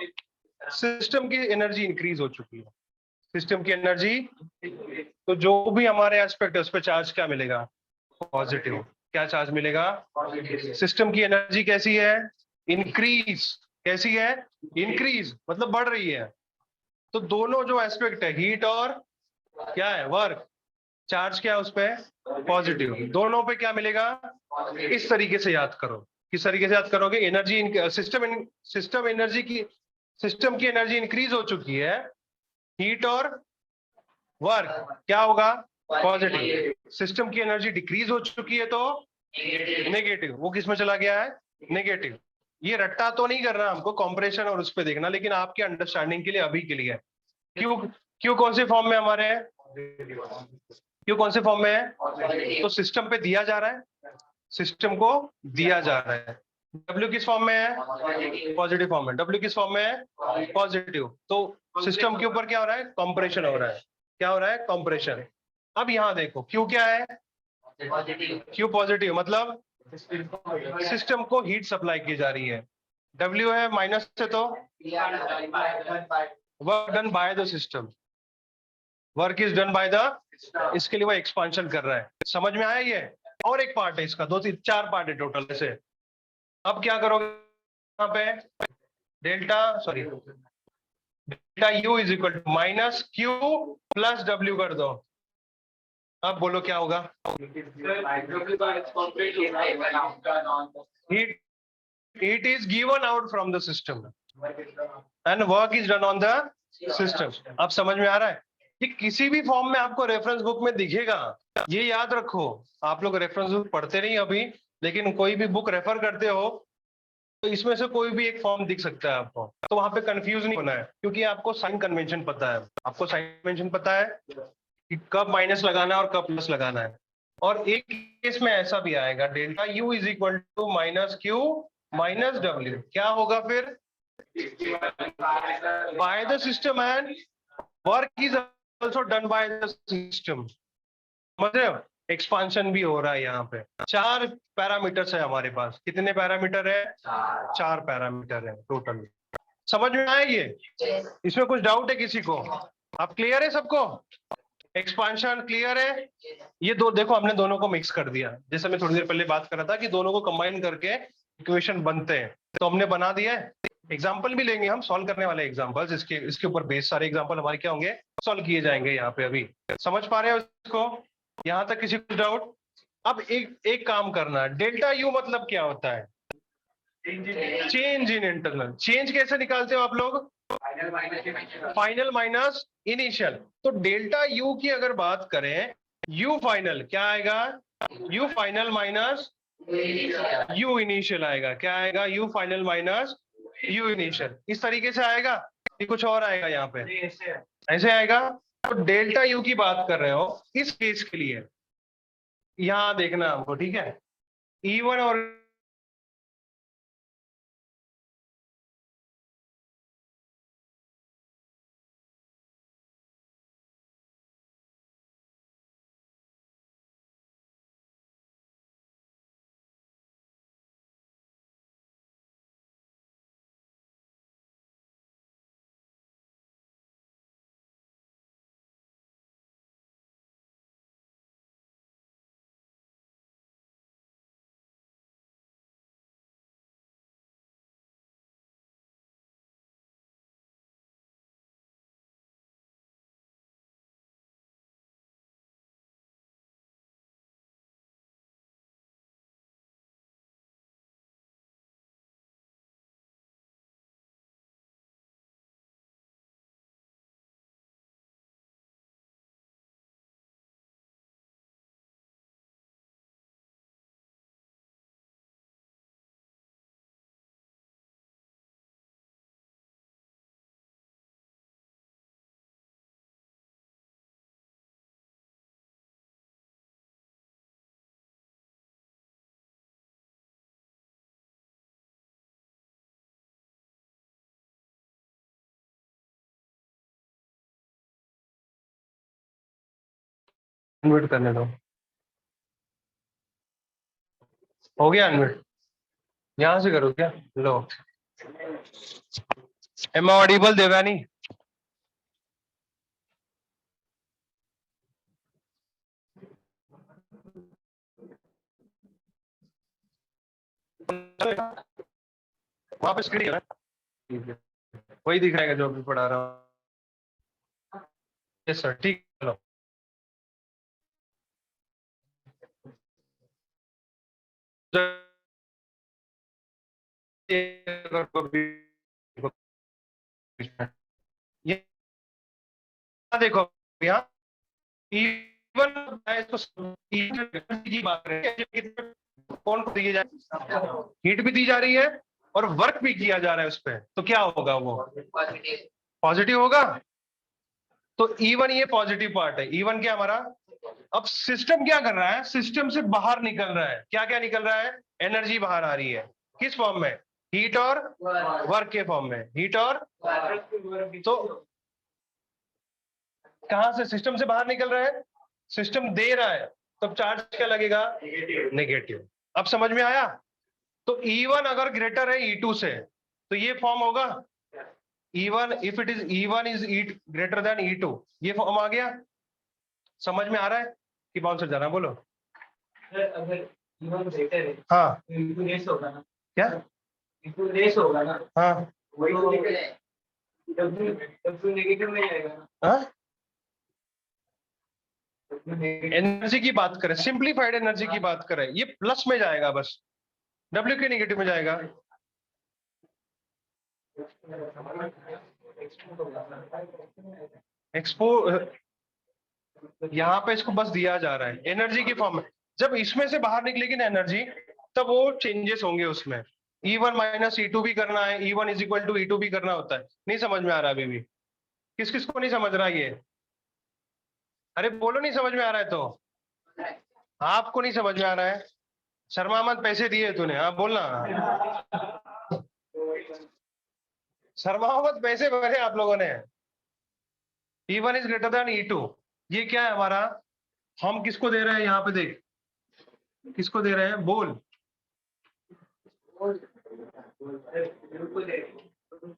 सिस्टम की एनर्जी इंक्रीज हो चुकी है, सिस्टम की एनर्जी, तो जो भी हमारे एस्पेक्ट है उस पर चार्ज क्या मिलेगा? पॉजिटिव। क्या चार्ज मिलेगा? सिस्टम की एनर्जी कैसी है? इंक्रीज। कैसी है? इंक्रीज मतलब बढ़ रही है। तो दोनों जो एस्पेक्ट है, हीट और क्या है? वर्क, चार्ज क्या है उस पे? पॉजिटिव। दोनों पे क्या मिलेगा? इस तरीके से याद करो। किस तरीके से याद करोगे? एनर्जी सिस्टम एनर्जी की, सिस्टम की एनर्जी इंक्रीज हो चुकी है, हीट और वर्क क्या होगा? पॉजिटिव। सिस्टम की एनर्जी डिक्रीज हो चुकी है तो नेगेटिव। वो किस में चला गया है? नेगेटिव। ये रट्टा तो नहीं करना हमको, कॉम्प्रेशन और उस पे देखना, लेकिन आपके अंडरस्टैंडिंग के लिए अभी के लिए। क्यों? क्यों कौन से फॉर्म में हमारे है? क्यों कौन से फॉर्म में है? तो सिस्टम पे दिया जा रहा है, सिस्टम को दिया जा रहा है। डब्ल्यू किस फॉर्म में है? पॉजिटिव फॉर्म में। डब्ल्यू किस फॉर्म में है? पॉजिटिव। तो सिस्टम के ऊपर क्या हो रहा है? कंप्रेशन हो रहा है। क्या हो रहा है? कंप्रेशन। अब यहाँ देखो, क्यू क्या है? क्यू पॉजिटिव, मतलब सिस्टम को हीट सप्लाई की जा रही है। डब्ल्यू है माइनस से, तो work done by the system, work is done by the, इसके लिए वो एक्सपांशन कर रहा है। समझ में आया ये? और एक पार्ट है इसका, 2 3 4 पार्ट है टोटल से। अब क्या करोगे यहाँ पे? Delta you is equal to minus Q plus W कर दो। अब बोलो क्या होगा? Heat is given out from the system and work is done on the system. अब समझ में आ रहा है? कि किसी भी फॉर्म में आपको रेफरेंस बुक में दिखेगा, ये याद रखो। आप लोग रेफरेंस बुक पढ़ते नहीं अभी, लेकिन कोई भी बुक रेफर करते हो तो इसमें से कोई भी एक फॉर्म दिख सकता है आपको, तो वहां पे कंफ्यूज नहीं होना है, क्योंकि आपको साइन कन्वेंशन पता है। आपको साइन कन्वेंशन पता है कि कब माइनस लगाना है और कब प्लस लगाना है। और एक केस में ऐसा भी आएगा, delta you is equal to minus Q minus W क्या होगा फिर by the system and work is also done by the system. समझ रहे हो, एक्सपांशन भी हो रहा है यहाँ पे। 4 पैरामीटर्स है हमारे पास। कितने पैरामीटर है? 4 पैरामीटर है टोटल। समझ में आया ये? इसमें कुछ डाउट है किसी को? आप क्लियर है सबको? एक्सपांशन क्लियर है? ये दो देखो, हमने दोनों को मिक्स कर दिया। जैसे मैं थोड़ी देर पहले बात कर रहा था कि दोनों को कंबाइन करके इक्वेशन बनते हैं, तो हमने बना दिया है। एग्जाम्पल भी लेंगे हम, सॉल्व करने वाले एग्जाम्पल्स। इसके ऊपर बेस सारे एग्जाम्पल हमारे क्या होंगे, सॉल्व किए जाएंगे यहाँ पे। अभी समझ पा रहे हो इसको? यहाँ तक किसी को डाउट? अब एक काम करना, डेल्टा यू मतलब क्या होता है? Change in internal. चेंज कैसे निकालते हो आप लोग? Final minus initial. तो डेल्टा यू की अगर बात करें, यू फाइनल क्या आएगा? You final minus you initial आएगा। क्या आएगा? You final minus you initial. इस तरीके से आएगा कि कुछ और आएगा यहाँ पे? ऐसे आएगा। तो डेल्टा यू की बात कर रहे हो इस केस के लिए, यहां देखना हमको, ठीक है? E1 और अनम्यूट करने दो। हो गया अनम्यूट? यहां से करो क्या? लो, एम आई ऑडिबल देवयानी? वहां पे स्क्रीन है ना, वही दिख रहेगा जो अभी पढ़ा रहा हूँ। यस सर, ठीक है। लो, ये देखो यहाँ इवन इसको की बात करें, कौन को दी जाए, हीट भी दी जा रही है और वर्क भी किया जा रहा है उस पर, तो क्या होगा? वो पॉजिटिव होगा। तो E1 ये पॉजिटिव पार्ट है। E1 क्या हमारा? अब सिस्टम क्या कर रहा है? सिस्टम से बाहर निकल रहा है। क्या क्या निकल रहा है? एनर्जी बाहर आ रही है। किस फॉर्म में? हीट और वर्क के फॉर्म में। हीट और तो कहां से? सिस्टम से बाहर निकल रहा है, सिस्टम दे रहा है, तब चार्ज क्या लगेगा? नेगेटिव। अब समझ में आया? तो E1 अगर ग्रेटर है E2 से, तो ये फॉर्म होगा E1 if it is E1 is greater then E2। ये फॉर्म आ गया। समझ में आ रहा है कि बाउंसर जाना? बोलो। अगर E1 ग्रेटर है, हाँ, तो E2 लेस होगा ना? क्या E2 लेस होगा ना? हाँ, वही तो W नेगेटिव में जाएगा। हाँ, एनर्जी की बात करें, सिंप्लीफाइड एनर्जी की बात करें, ये प्लस में जाएगा बस। W के नेगेटिव में जाएगा। एक्सपो यहाँ पे इसको बस दिया जा रहा है एनर्जी की फॉर्म में। जब इसमें से बाहर निकलेगी ना एनर्जी, तब वो चेंजेस होंगे उसमें। E1 माइनस E2 भी करना है, E1 is equal to E2 भी करना होता है। नहीं समझ में आ रहा अभी भी? किस किस को नहीं समझ रहा ये? अरे बोलो, नहीं समझ में आ रहा है तो? आपको नहीं समझ में आ रहा है? शर्मा अहमद पैसे दिए तूने? हाँ बोलना। शर्मा अहमद पैसे भरे आप लोगों ने। E1 is greater then E2। ये क्या है हमारा? हम किसको दे रहे हैं यहाँ पे? देख किसको दे रहे हैं, बोल।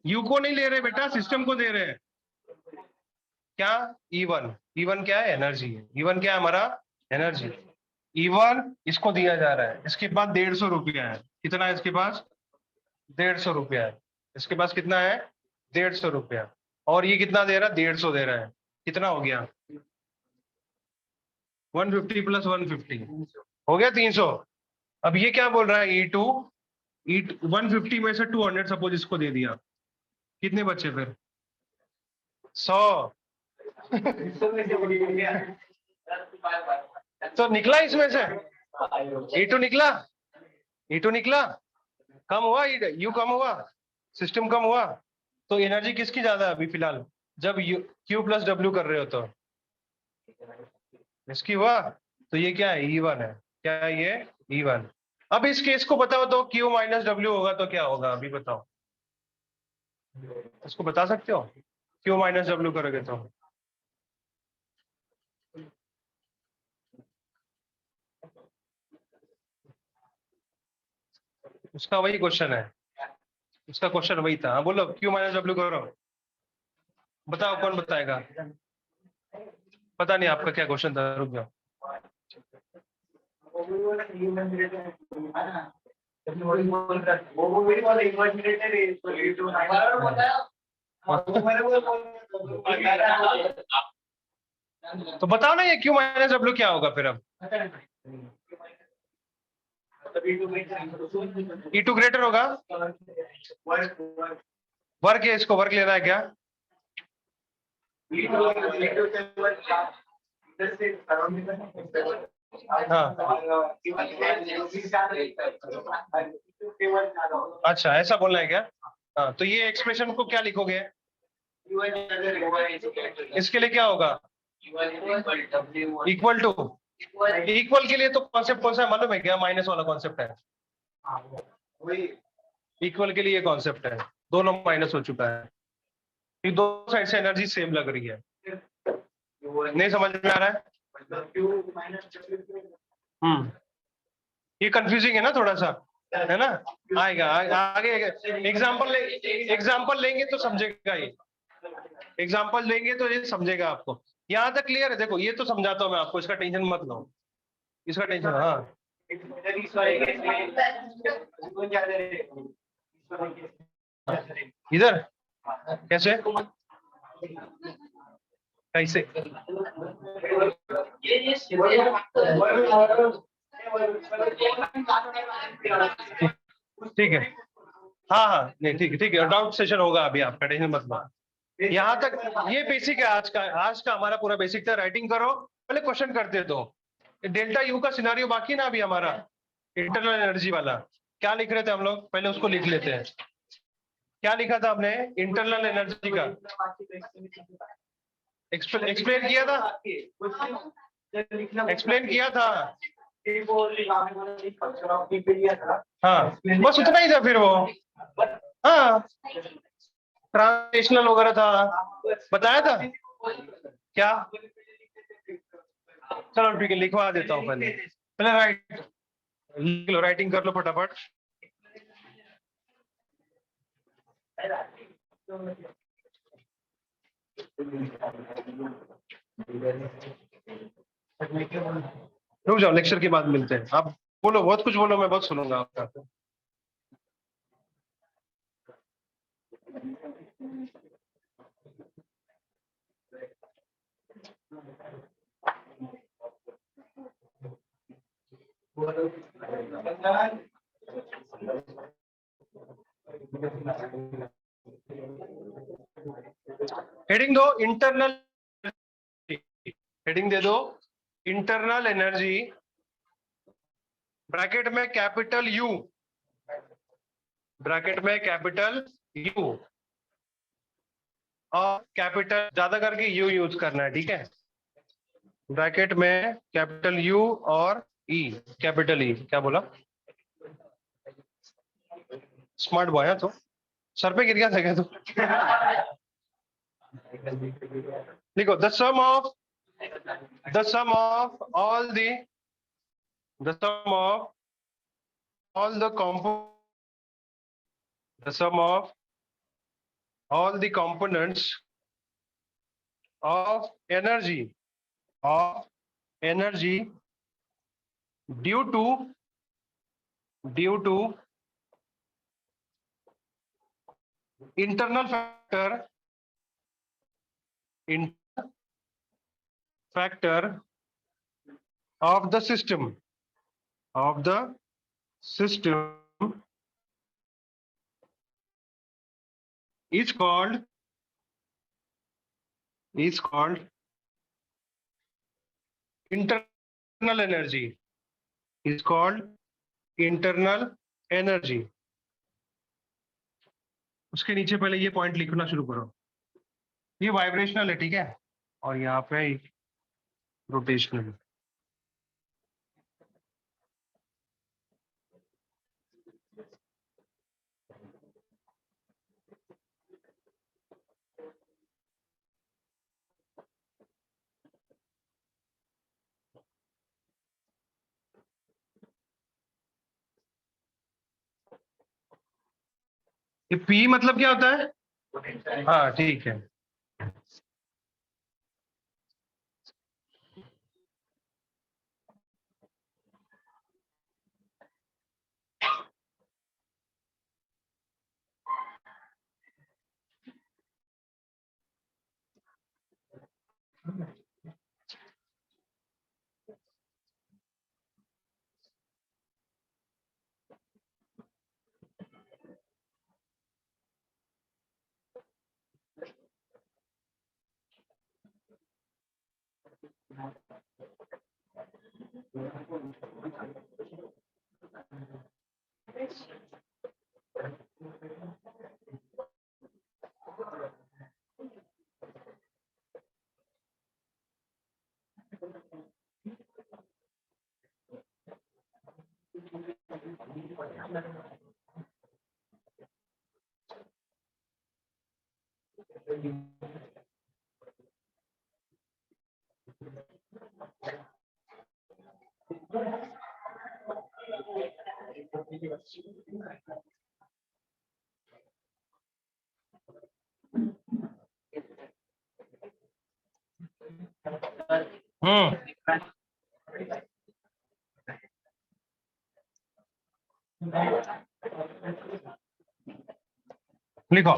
यू को नहीं ले रहे बेटा, सिस्टम को दे रहे हैं। क्या? E1 क्या है? एनर्जी है। E1 क्या है हमारा? एनर्जी। E1 इसको दिया जा रहा है, इसके पास 150 रुपया है। कितना है इसके पास? 150 रुपया है। इसके पास कितना है? 150 रुपया। और ये कितना दे रहा है? 150 दे रहा है। कितना हो गया? 150 प्लस 150 हो गया 300। अब ये क्या बोल रहा है? E2 150 में से 200 सपोज इसको दे दिया, कितने बचे फिर? 100। तो निकला इसमें से E2 निकला। E2 निकला, कम हुआ, यू कम हुआ, सिस्टम कम हुआ। तो एनर्जी किसकी ज्यादा है अभी फिलहाल, जब Q प्लस W कर रहे हो तो? इसकी हुआ। तो ये क्या है? E1 है। क्या है ये? E1। अब इस केस को बताओ तो Q माइनस W होगा तो क्या होगा? अभी बताओ, इसको बता सकते हो? Q माइनस W करोगे तो उसका वही क्वेश्चन है, उसका क्वेश्चन वही था। हाँ बोलो, Q माइनस W करो। बताओ कौन बताएगा? पता नहीं आपका क्या क्वेश्चन था, रुक जाओ। तो बताओ ना ये Q माइनस W क्या होगा फिर? अब E2 ग्रेटर होगा। वर्क है, इसको वर्क लेना है क्या? हाँ अच्छा, ऐसा बोलना है क्या? हाँ, तो ये एक्सप्रेशन को क्या लिखोगे? इसके लिए क्या होगा? Equal to. इक्वल के लिए तो कॉन्सेप्ट कौन सा मालूम है क्या? माइनस वाला कॉन्सेप्ट है। इक्वल के लिए कॉन्सेप्ट है, दोनों माइनस हो चुका है, दो साइड से एनर्जी सेम लग रही है। नहीं समझ में आ रहा है? ये कंफ्यूजिंग है ना थोड़ा सा, है ना? आएगा आगे एग्जाम्पल लेंगे तो समझेगा ये। एग्जाम्पल लेंगे तो ये समझेगा आपको। यहाँ तक क्लियर है? देखो ये तो समझाता हूँ मैं आपको, इसका टेंशन मत लो, इसका टेंशन। हाँ इधर कैसे कैसे? ठीक है, हाँ हाँ नहीं ठीक है, डाउट सेशन होगा अभी, आपका टेंशन मत लो। यहाँ तक ये बेसिक है आज का हमारा पूरा बेसिक था। राइटिंग करो पहले, क्वेश्चन करते तो। डेल्टा यू का सिनारियो बाकी ना अभी हमारा, इंटरनल एनर्जी वाला। क्या लिख रहे थे हम लोग? पहले उसको लिख लेते हैं। क्या लिखा था हमने इंटरनल एनर्जी का? एक्सप्लेन किया था, एक्सप्लेन किया था। हाँ बस उतना ही था फिर वो। हाँ ट्रांसलेशनल वगैरह था, बताया था क्या? चलो ठीक है, लिखवा देता हूँ पहले। राइट लिख लो, राइटिंग कर लो फटाफट। रुक जाओ, लेक्चर के बाद मिलते हैं। आप बोलो, बहुत कुछ बोलो, मैं बहुत सुनूंगा आपका। हेडिंग दो इंटरनल, हेडिंग दे दो इंटरनल एनर्जी, ब्रैकेट में कैपिटल यू, ब्रैकेट में कैपिटल यू और कैपिटल ज्यादा करके यू यूज करना है, ठीक है? ब्रैकेट में कैपिटल यू और ई, कैपिटल ई, क्या बोला? स्मार्ट बॉय है तो सर पे गिर गया था क्या तू? लिखो the sum of all the sum of all the compo the sum of all the components of energy due to internal factor of the system is called internal energy, is called internal energy. उसके नीचे पहले ये point लिखना शुरू करो। ये vibrational है, ठीक है, और यहाँ पे रोटेशनल। ये पी मतलब क्या होता है? हाँ ठीक है। लिखो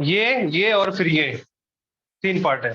ये और फिर ये 3 पार्ट है।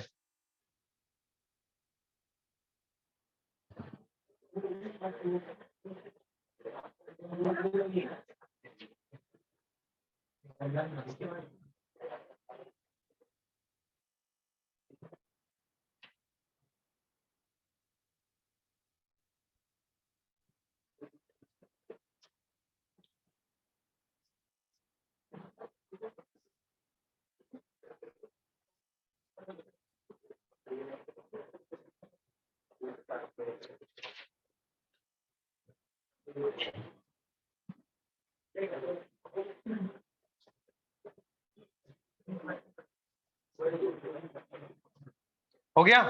हो गया?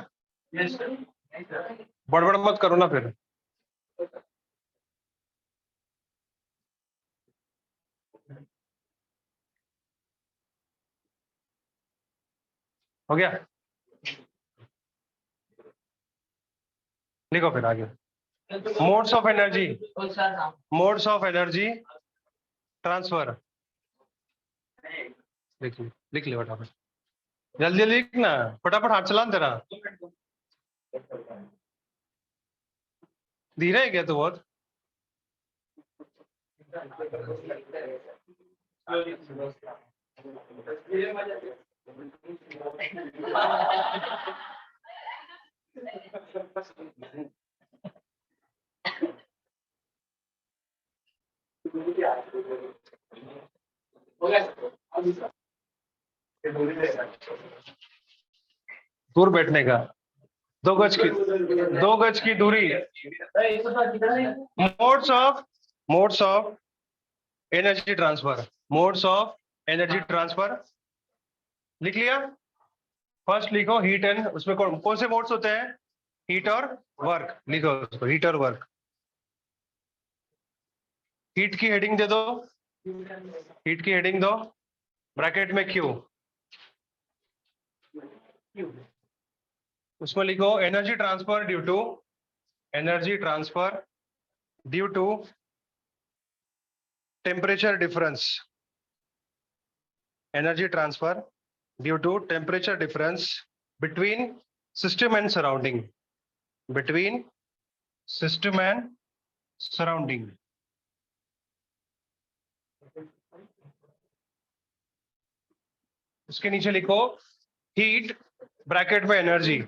बड़बड़ मत करो ना फिर। हो गया? लिखो फिर आगे। मोड्स ऑफ एनर्जी ट्रांसफर, लिख ले फटाफट, जल्दी जल्दी लिख ना, फटाफट हाथ चला तेरा, धीरे है क्या तो बहुत। दूर बैठने का, 2 गज की दूरी। Modes of energy transfer, modes of energy transfer लिख लिया। फर्स्ट लिखो हीट एंड, उसमें कौन से मोड्स होते हैं, हीट और वर्क, लिखो उसको हीट और वर्क। हीट की हेडिंग दे दो, हीट की हेडिंग दो, ब्रैकेट में क्यू, उसमें लिखो energy transfer due to, energy transfer due to temperature difference, energy transfer due to temperature difference between system and surrounding, between system and surrounding. उसके नीचे लिखो हीट ब्रैकेट में एनर्जी,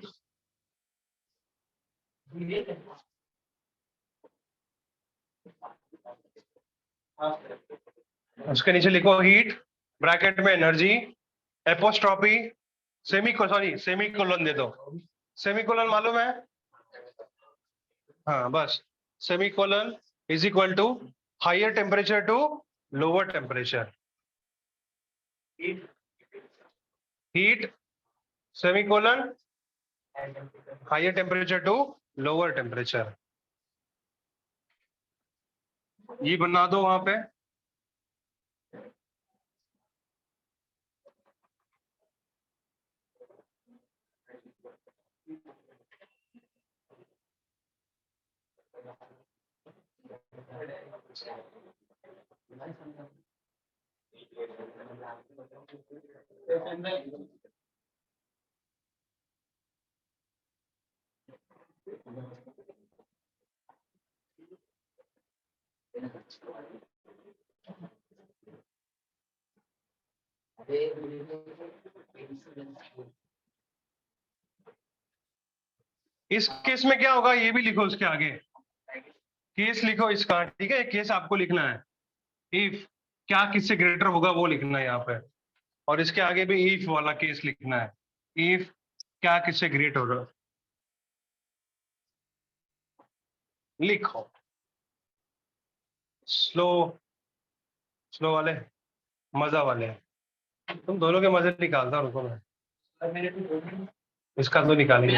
उसके नीचे लिखो हीट ब्रैकेट में एनर्जी, एपोस्ट्रॉफी सेमीकोलन दे दो, सेमीकोलन मालूम है, हाँ बस, semicolon is equal to higher temperature to lower temperature, heat semicolon higher temperature to lower temperature, ये बना दो वहां पे। इस केस में क्या होगा ये भी लिखो, उसके आगे केस लिखो इसका, ठीक है, केस आपको लिखना है, इफ क्या किससे ग्रेटर होगा वो लिखना है यहाँ पे, और इसके आगे भी इफ वाला केस लिखना है, इफ क्या किससे ग्रेट होगा, लिखो स्लो, स्लो वाले मजा वाले, तुम दोनों के मजे निकालता रुको मैं, इसका तो निकालेंगे,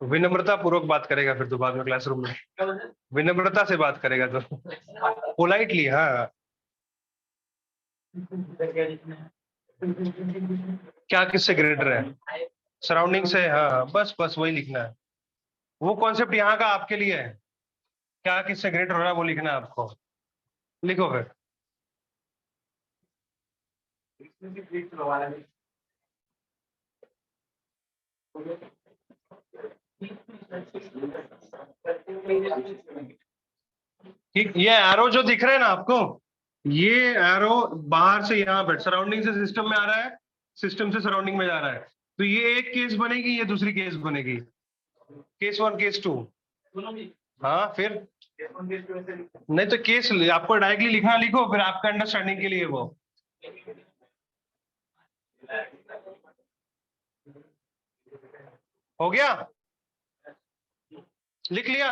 विनम्रता पूर्वक बात करेगा फिर तो बाद में क्लासरूम में, विनम्रता से बात करेगा तो पोलाइटली, हाँ क्या किससे ग्रेटर है, सराउंडिंग से, हाँ बस बस वही लिखना है, वो कॉन्सेप्ट यहाँ का आपके लिए है, क्या किससे ग्रेटर हो रहा है वो लिखना है आपको, लिखो फिर। ठीक, ये एरो जो दिख रहे हैं ना आपको, ये एरो बाहर से यहाँ पर सराउंडिंग से सिस्टम में आ रहा है, सिस्टम से सराउंडिंग में जा रहा है, तो ये एक केस बनेगी, ये दूसरी केस बनेगी, केस 1 केस 2, हाँ फिर नहीं तो केस आपको डायरेक्टली लिखना, लिखो फिर आपका अंडरस्टैंडिंग के लिए वो, हो गया, लिख लिया,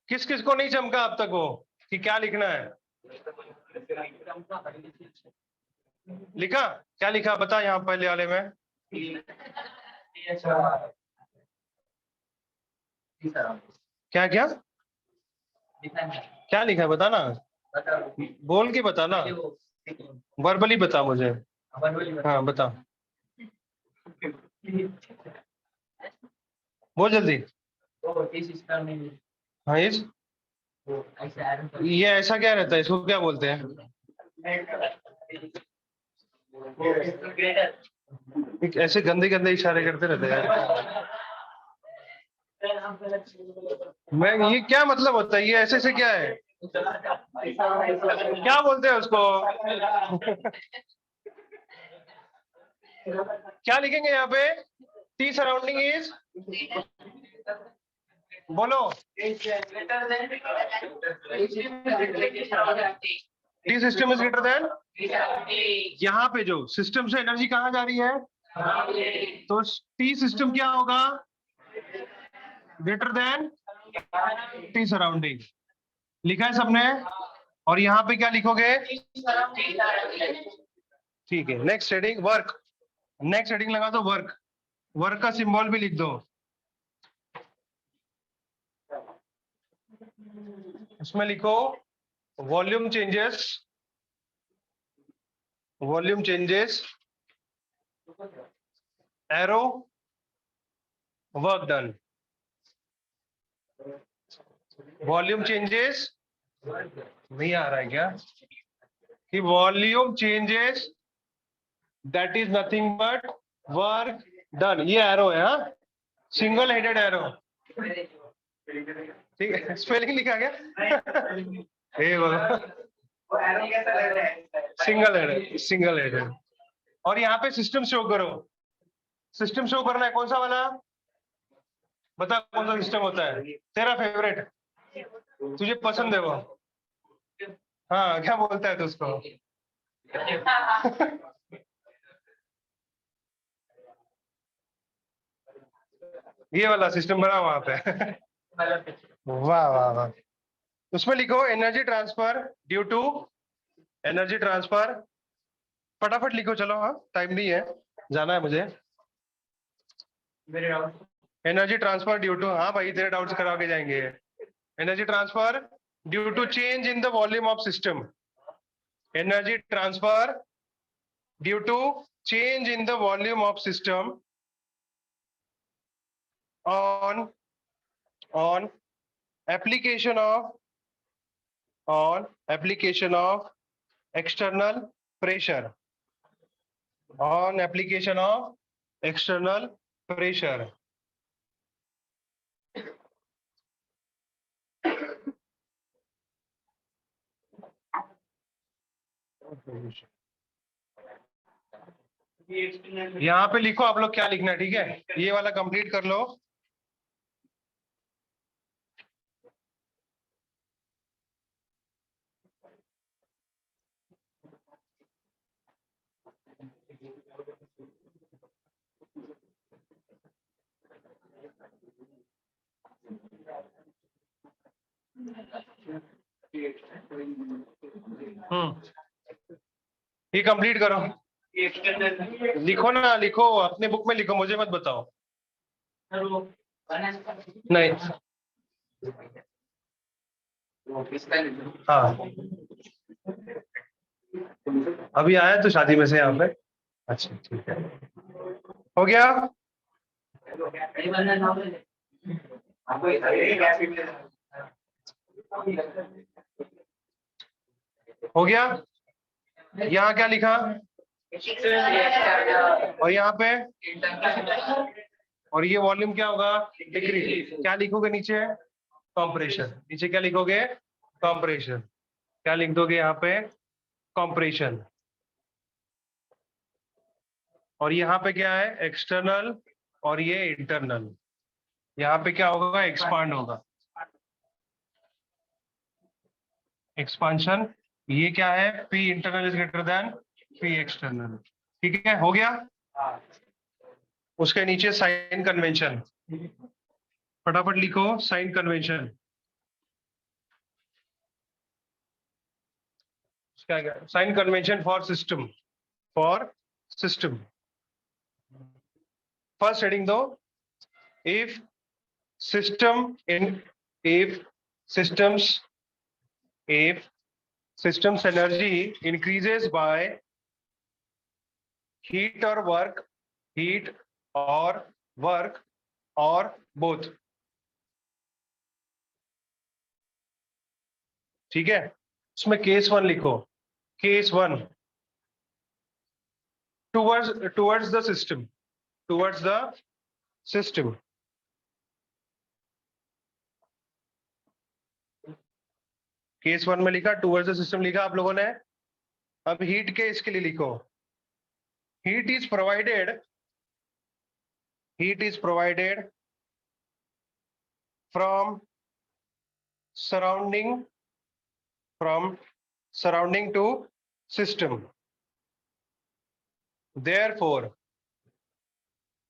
किस किस को नहीं चमका अब तक वो कि क्या लिखना है, लिखा, क्या लिखा बता, यहाँ पहले वाले में क्या क्या क्या लिखा है बता ना, बोल के बता ना, वर्बली बता मुझे, हाँ बता, बोल जल्दी, हाँ ये ऐसा क्या रहता है, इसको क्या बोलते हैं? ऐसे गंदे गंदे इशारे करते रहते हैं। मैं ये क्या मतलब होता है, ये ऐसे से क्या है, क्या बोलते हैं उसको? क्या लिखेंगे यहाँ पे? टी सराउंडिंग इज, बोलो। T system is greater then, यहाँ पे जो सिस्टम से एनर्जी कहाँ जा रही है, तो टी सिस्टम क्या होगा, ग्रेटर देन टी सराउंडिंग। लिखा है सबने? और यहाँ पे क्या लिखोगे? ठीक है। Next heading work, next heading लगा दो वर्क, वर्क का सिंबल भी लिख दो। इसमें लिखो volume changes, volume changes, arrow, work done. Volume changes, नहीं आ रहा है क्या कि volume changes that is nothing but work done. ये एरो है, हाँ, सिंगल हेडेड एरो। ठीक है, स्पेलिंग लिखा गया। A single headed, single headed. और यहाँ पे सिस्टम शो करो, सिस्टम शो करना है, कौन सा वाला बता, कौन सा सिस्टम होता है तेरा फेवरेट, तुझे पसंद है वो? हाँ, क्या बोलता है तो उसको? ये वाला सिस्टम बना वहां पे। वाह वाह वाह। उसमें लिखो energy transfer due to, energy transfer, फटाफट लिखो, चलो, हाँ टाइम नहीं है, जाना है मुझे। एनर्जी ट्रांसफर ड्यू टू, हाँ भाई तेरे डाउट्स करा के जाएंगे। Energy transfer due to change in the volume of system, energy transfer due to change in the volume of system on application of, on application of external pressure, on application of external pressure। यहाँ पे लिखो आप लोग क्या लिखना है, ठीक है, ये वाला कंप्लीट कर लो। ये कंप्लीट करो, लिखो ना, लिखो अपने बुक में लिखो, मुझे मत बताओ। नहीं, हाँ अभी आया तो शादी में से यहाँ पे। अच्छा ठीक है, हो गया। हो गया। यहाँ क्या लिखा, और यहाँ पे, और ये वॉल्यूम क्या होगा, डिक्रीज। क्या लिखोगे नीचे, कंप्रेशन। नीचे क्या लिखोगे, कंप्रेशन। क्या लिख दोगे यहाँ पे, कंप्रेशन। और यहाँ पे क्या है, एक्सटर्नल, और ये इंटरनल। यहाँ पे क्या होगा, एक्सपांड होगा, एक्सपांशन। ये क्या है, P internal is greater then P external. ठीक है, हो गया। उसके नीचे साइन कन्वेंशन, फटाफट लिखो sign convention. Sign convention for system, for system. First heading दो, if system in, if systems, if systems energy increases by heat or work, heat or work or both, ठीक है, उसमें केस 1 लिखो, case 1 towards the system, towards the system. Case 1 में लिखा, towards the system लिखा आप लोगों ने। अब हीट के इसके लिए लिखो, heat is provided, heat is provided from surrounding, from surrounding to system. Therefore,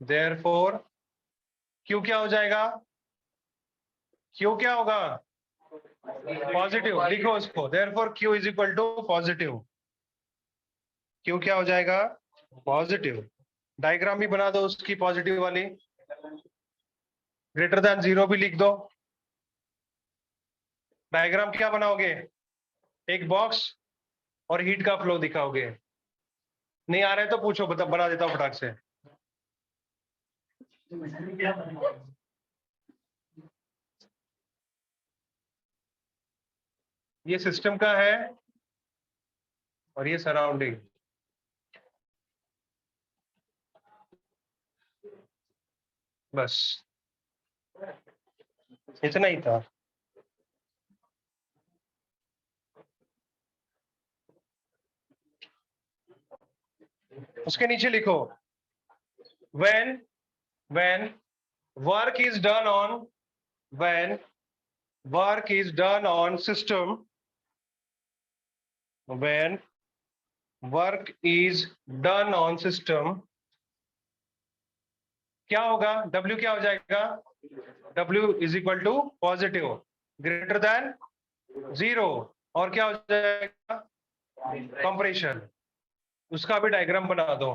therefore Q क्या हो जाएगा, क्यू क्या होगा, पॉजिटिव। लिखो उसको, therefore Q is equal to positive, Q क्या हो जाएगा, पॉजिटिव। डायग्राम भी बना दो उसकी पॉजिटिव वाली, ग्रेटर देन 0 भी लिख दो। डायग्राम क्या बनाओगे, एक बॉक्स और हीट का फ्लो दिखाओगे। नहीं आ रहा है तो पूछो, बना देता हूँ फटाक से। ये सिस्टम का है और ये सराउंडिंग। बस इतना ही था। उसके नीचे लिखो, when work is done on, when work is done on system, when work is done on system, क्या होगा, W क्या हो जाएगा, W is equal to positive, greater than 0, और क्या हो जाएगा, कंप्रेशन। उसका भी डायग्राम बना दो।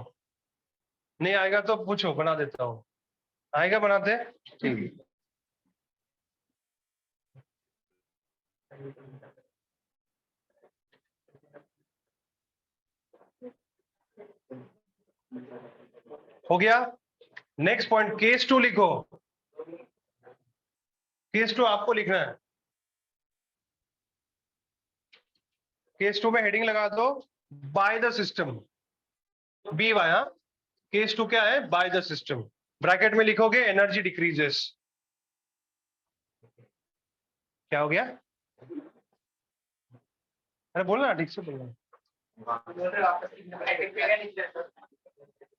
नहीं आएगा तो पूछो, बना देता हूँ। आएगा बनाते, ठीक। हो गया। नेक्स्ट पॉइंट, केस 2 लिखो। केस 2 आपको लिखना है। केस 2 में हेडिंग लगा दो, by the system, B via. Case 2 क्या है, बाय द सिस्टम। ब्रैकेट में लिखोगे एनर्जी डिक्रीजेस। क्या हो गया, अरे बोलना ठीक से बोलना।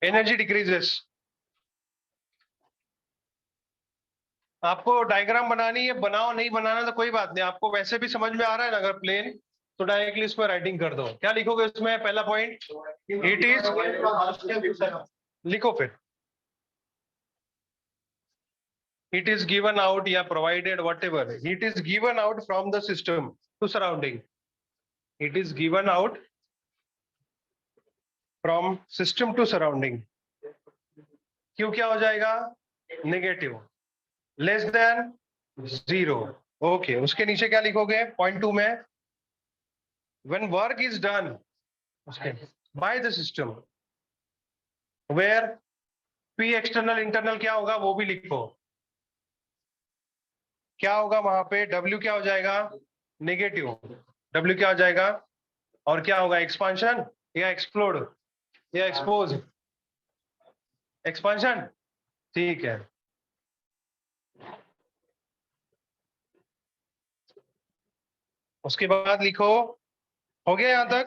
Energy decreases. आपको डायग्राम बनानी है, बनाओ, नहीं बनाना तो कोई बात नहीं। आपको वैसे भी समझ में आ रहा है ना अगर प्लेन, तो डायरेक्टली इस पर राइटिंग कर दो। क्या लिखोगे उसमें, पहला पॉइंट इट इज, लिखो फिर it is given out या provided, whatever, it is given out from the system to surrounding, it is given out from system to surrounding। क्यों क्या हो जाएगा, नेगेटिव, लेस देन 0। ओके, उसके नीचे क्या लिखोगे पॉइंट 2 में, when work is done उसके by the system where P external internal क्या होगा वो भी लिखो। क्या होगा वहां पे, W क्या हो जाएगा, नेगेटिव, W क्या हो जाएगा, और क्या होगा, एक्सपांशन या एक्सप्लोड या एक्सपोज, एक्सपांशन, ठीक है। उसके बाद लिखो, हो गया यहां तक,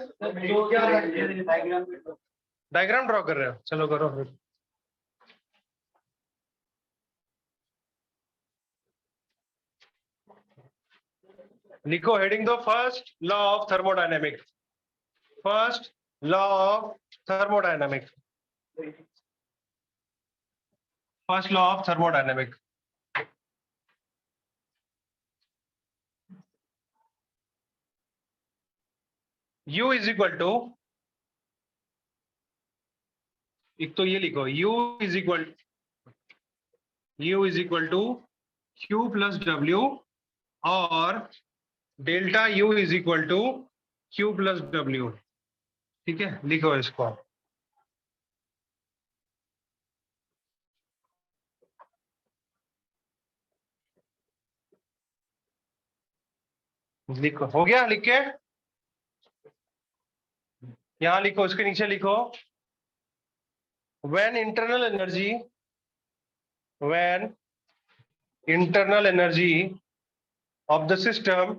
डायग्राम ड्रॉ कर रहे हो, चलो करो फिर। लिखो हेडिंग दो, first law of thermodynamic, first law of thermodynamic, first law of thermodynamic. U is equal to, एक तो ये लिखो, U is equal to Q plus W, और delta U is equal to Q plus W। ठीक है, लिखो इसको। लिखो, हो गया? लिख के यहाँ लिखो, इसके नीचे लिखो, when internal energy of the system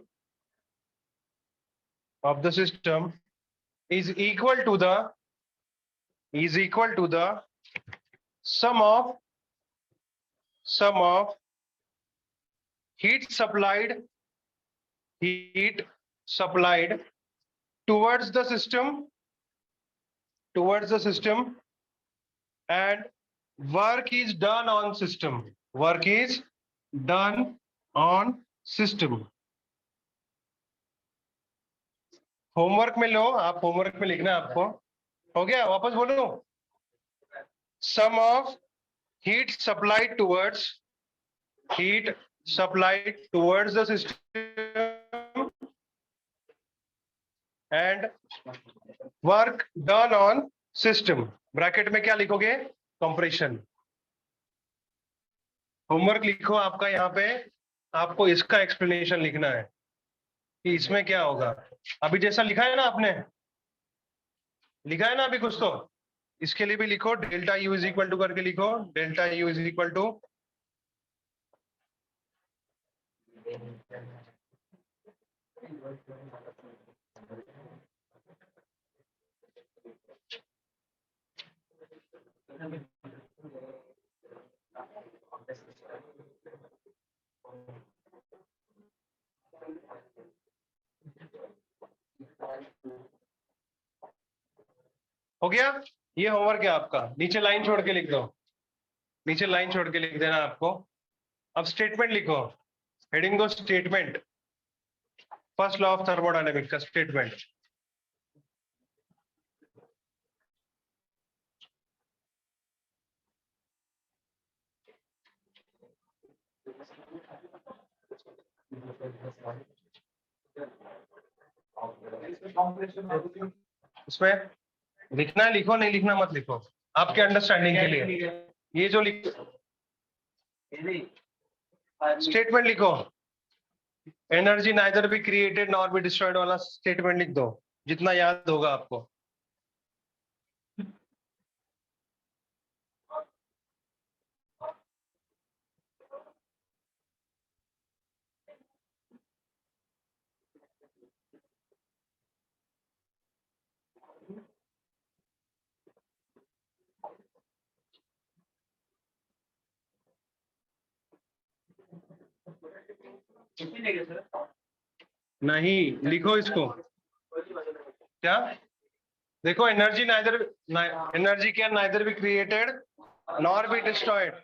is equal to the sum of heat supplied towards the system and work is done on system. Homework में लो आप, होमवर्क में लिखना है आपको। हो गया? वापस बोलो, सम of heat supplied towards the system and work done on system, bracket में क्या लिखोगे? कंप्रेशन। होमवर्क लिखो आपका, यहाँ पे आपको इसका एक्सप्लेनेशन लिखना है कि इसमें क्या होगा। अभी जैसा लिखा है ना आपने, लिखा है ना अभी कुछ, तो इसके लिए भी लिखो, delta you is equal to करके लिखो, delta you is equal to हो गया? ये होमवर्क है आपका, नीचे लाइन छोड़ के लिख दो, नीचे लाइन छोड़ के लिख देना आपको। अब स्टेटमेंट लिखो, हेडिंग दो statement, first law of thermodynamics का स्टेटमेंट। उसमें लिखना है, लिखो, नहीं लिखना मत लिखो, आपके अंडरस्टैंडिंग के लिए। ये जो स्टेटमेंट लिखो, energy neither be created nor be destroyed वाला स्टेटमेंट लिख दो, जितना याद होगा आपको। नहीं, लिखो इसको। क्या? देखो, energy can neither be created nor be destroyed,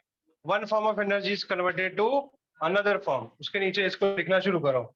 one form of energy is converted to another form. उसके नीचे इसको लिखना शुरू करो।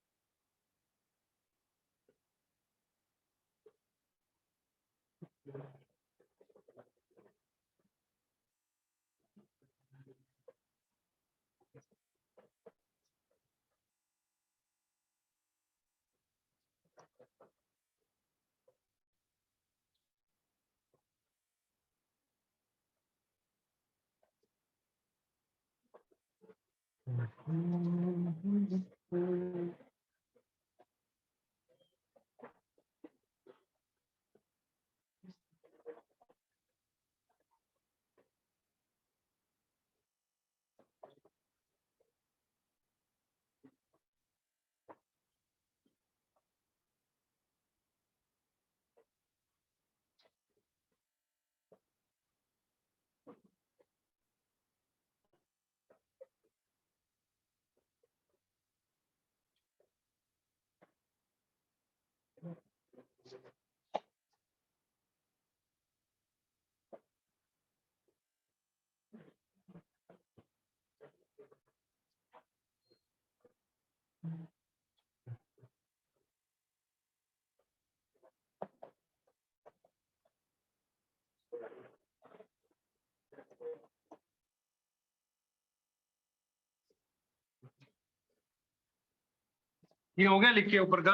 ये हो गया लिख के ऊपर का?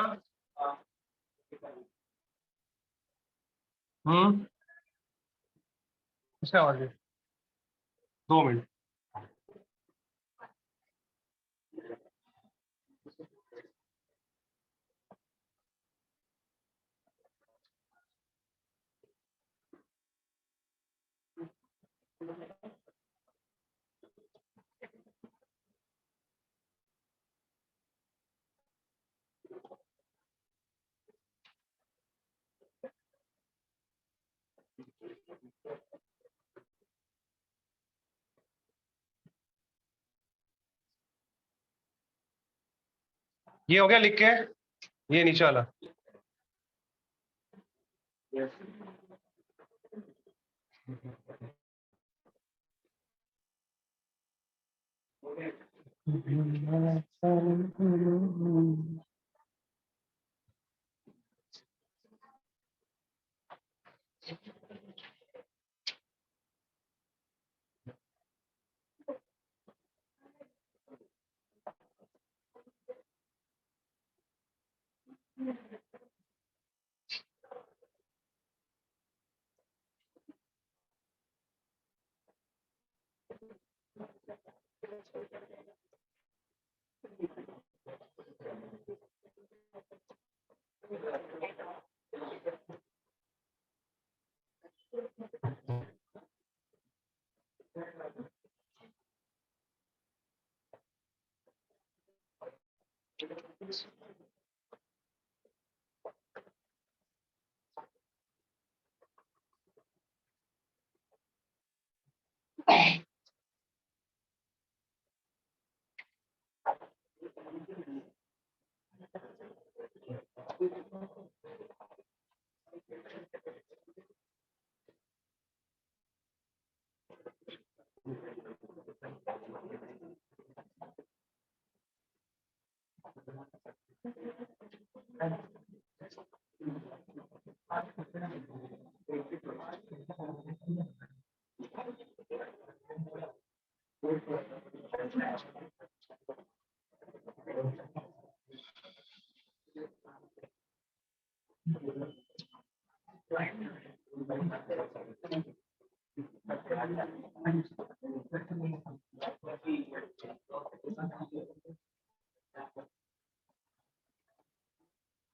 इसका आवाज 2 मिनट। ये हो गया लिख के, ये नीचे वाला।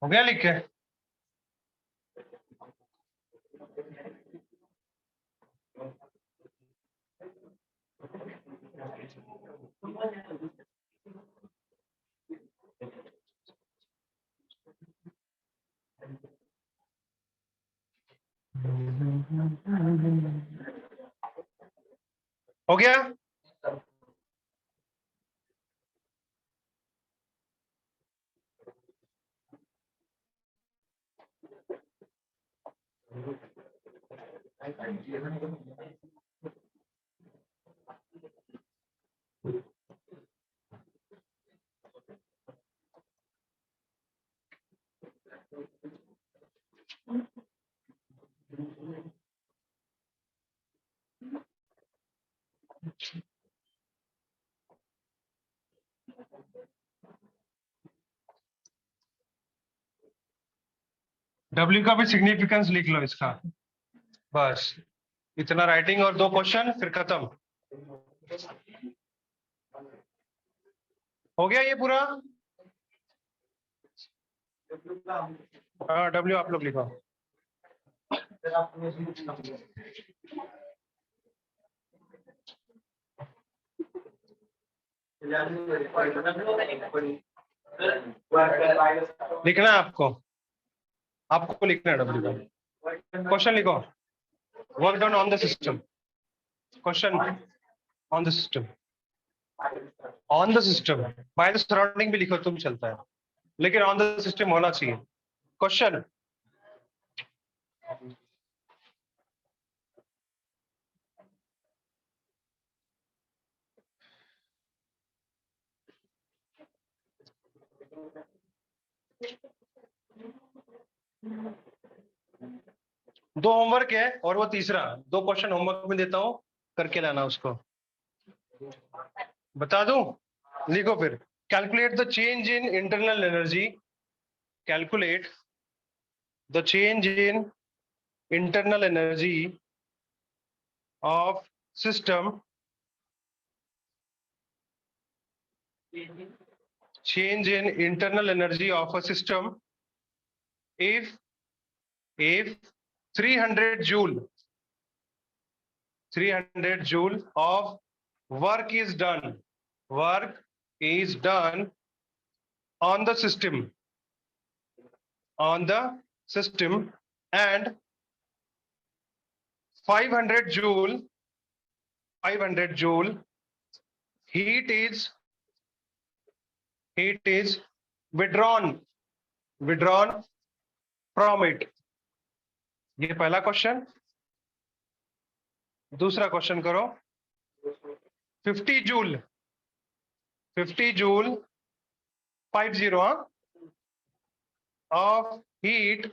हो गया लिख के। हो गया। डब्ल्यू का भी सिग्निफिकेंस लिख लो इसका, बस इतना राइटिंग और 2 क्वेश्चन फिर खत्म। हो गया ये पूरा। हाँ डब्ल्यू आप लोग लिखो। लिखना है आपको, आपको लिखना है डब्ल्यू का। क्वेश्चन लिखो, work done on the system. Question on the system, on the system by the surrounding भी लिखो तुम, चलता है, लेकिन ऑन द सिस्टम होना चाहिए। क्वेश्चन, दो होमवर्क है और वो तीसरा, 2 क्वेश्चन होमवर्क में देता हूं, करके लाना उसको। बता दूं, लिखो फिर। Calculate the change in internal energy, calculate the change in internal energy of system, change in internal energy of a system if 300 joule of work is done on the system and 500 joule heat is withdrawn from it. ये पहला question. दूसरा question करो। 50 joule 50 joule 50 of heat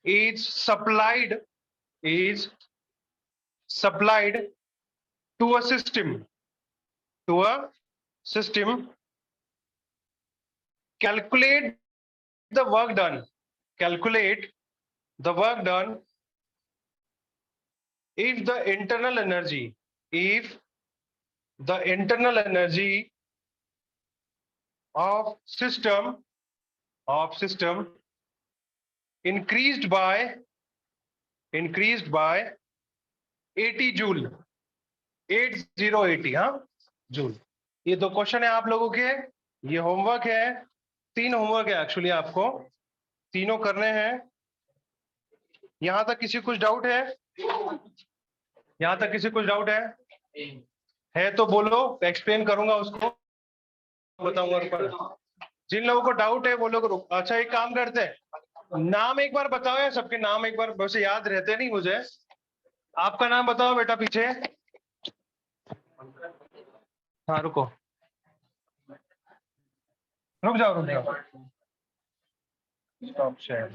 is supplied to a system calculate the work done if the internal energy of system increased by 80 joule 80 हाँ joule. ये दो question है आप लोगों के, ये होमवर्क है, 3 होमवर्क है एक्चुअली, आपको तीनों करने हैं। यहां तक किसी कुछ डाउट है? यहां तक किसी कुछ डाउट है तो बोलो, एक्सप्लेन करूंगा उसको, बताऊंगा ऊपर। जिन लोगों को डाउट है वो लोग अच्छा एक काम करते हैं, नाम एक बार बताओ यार, सबके नाम एक बार, वैसे याद रहते नहीं मुझे। आपका नाम बताओ बेटा पीछे। हाँ रुको, रुक जाओ स्टॉप शेयर।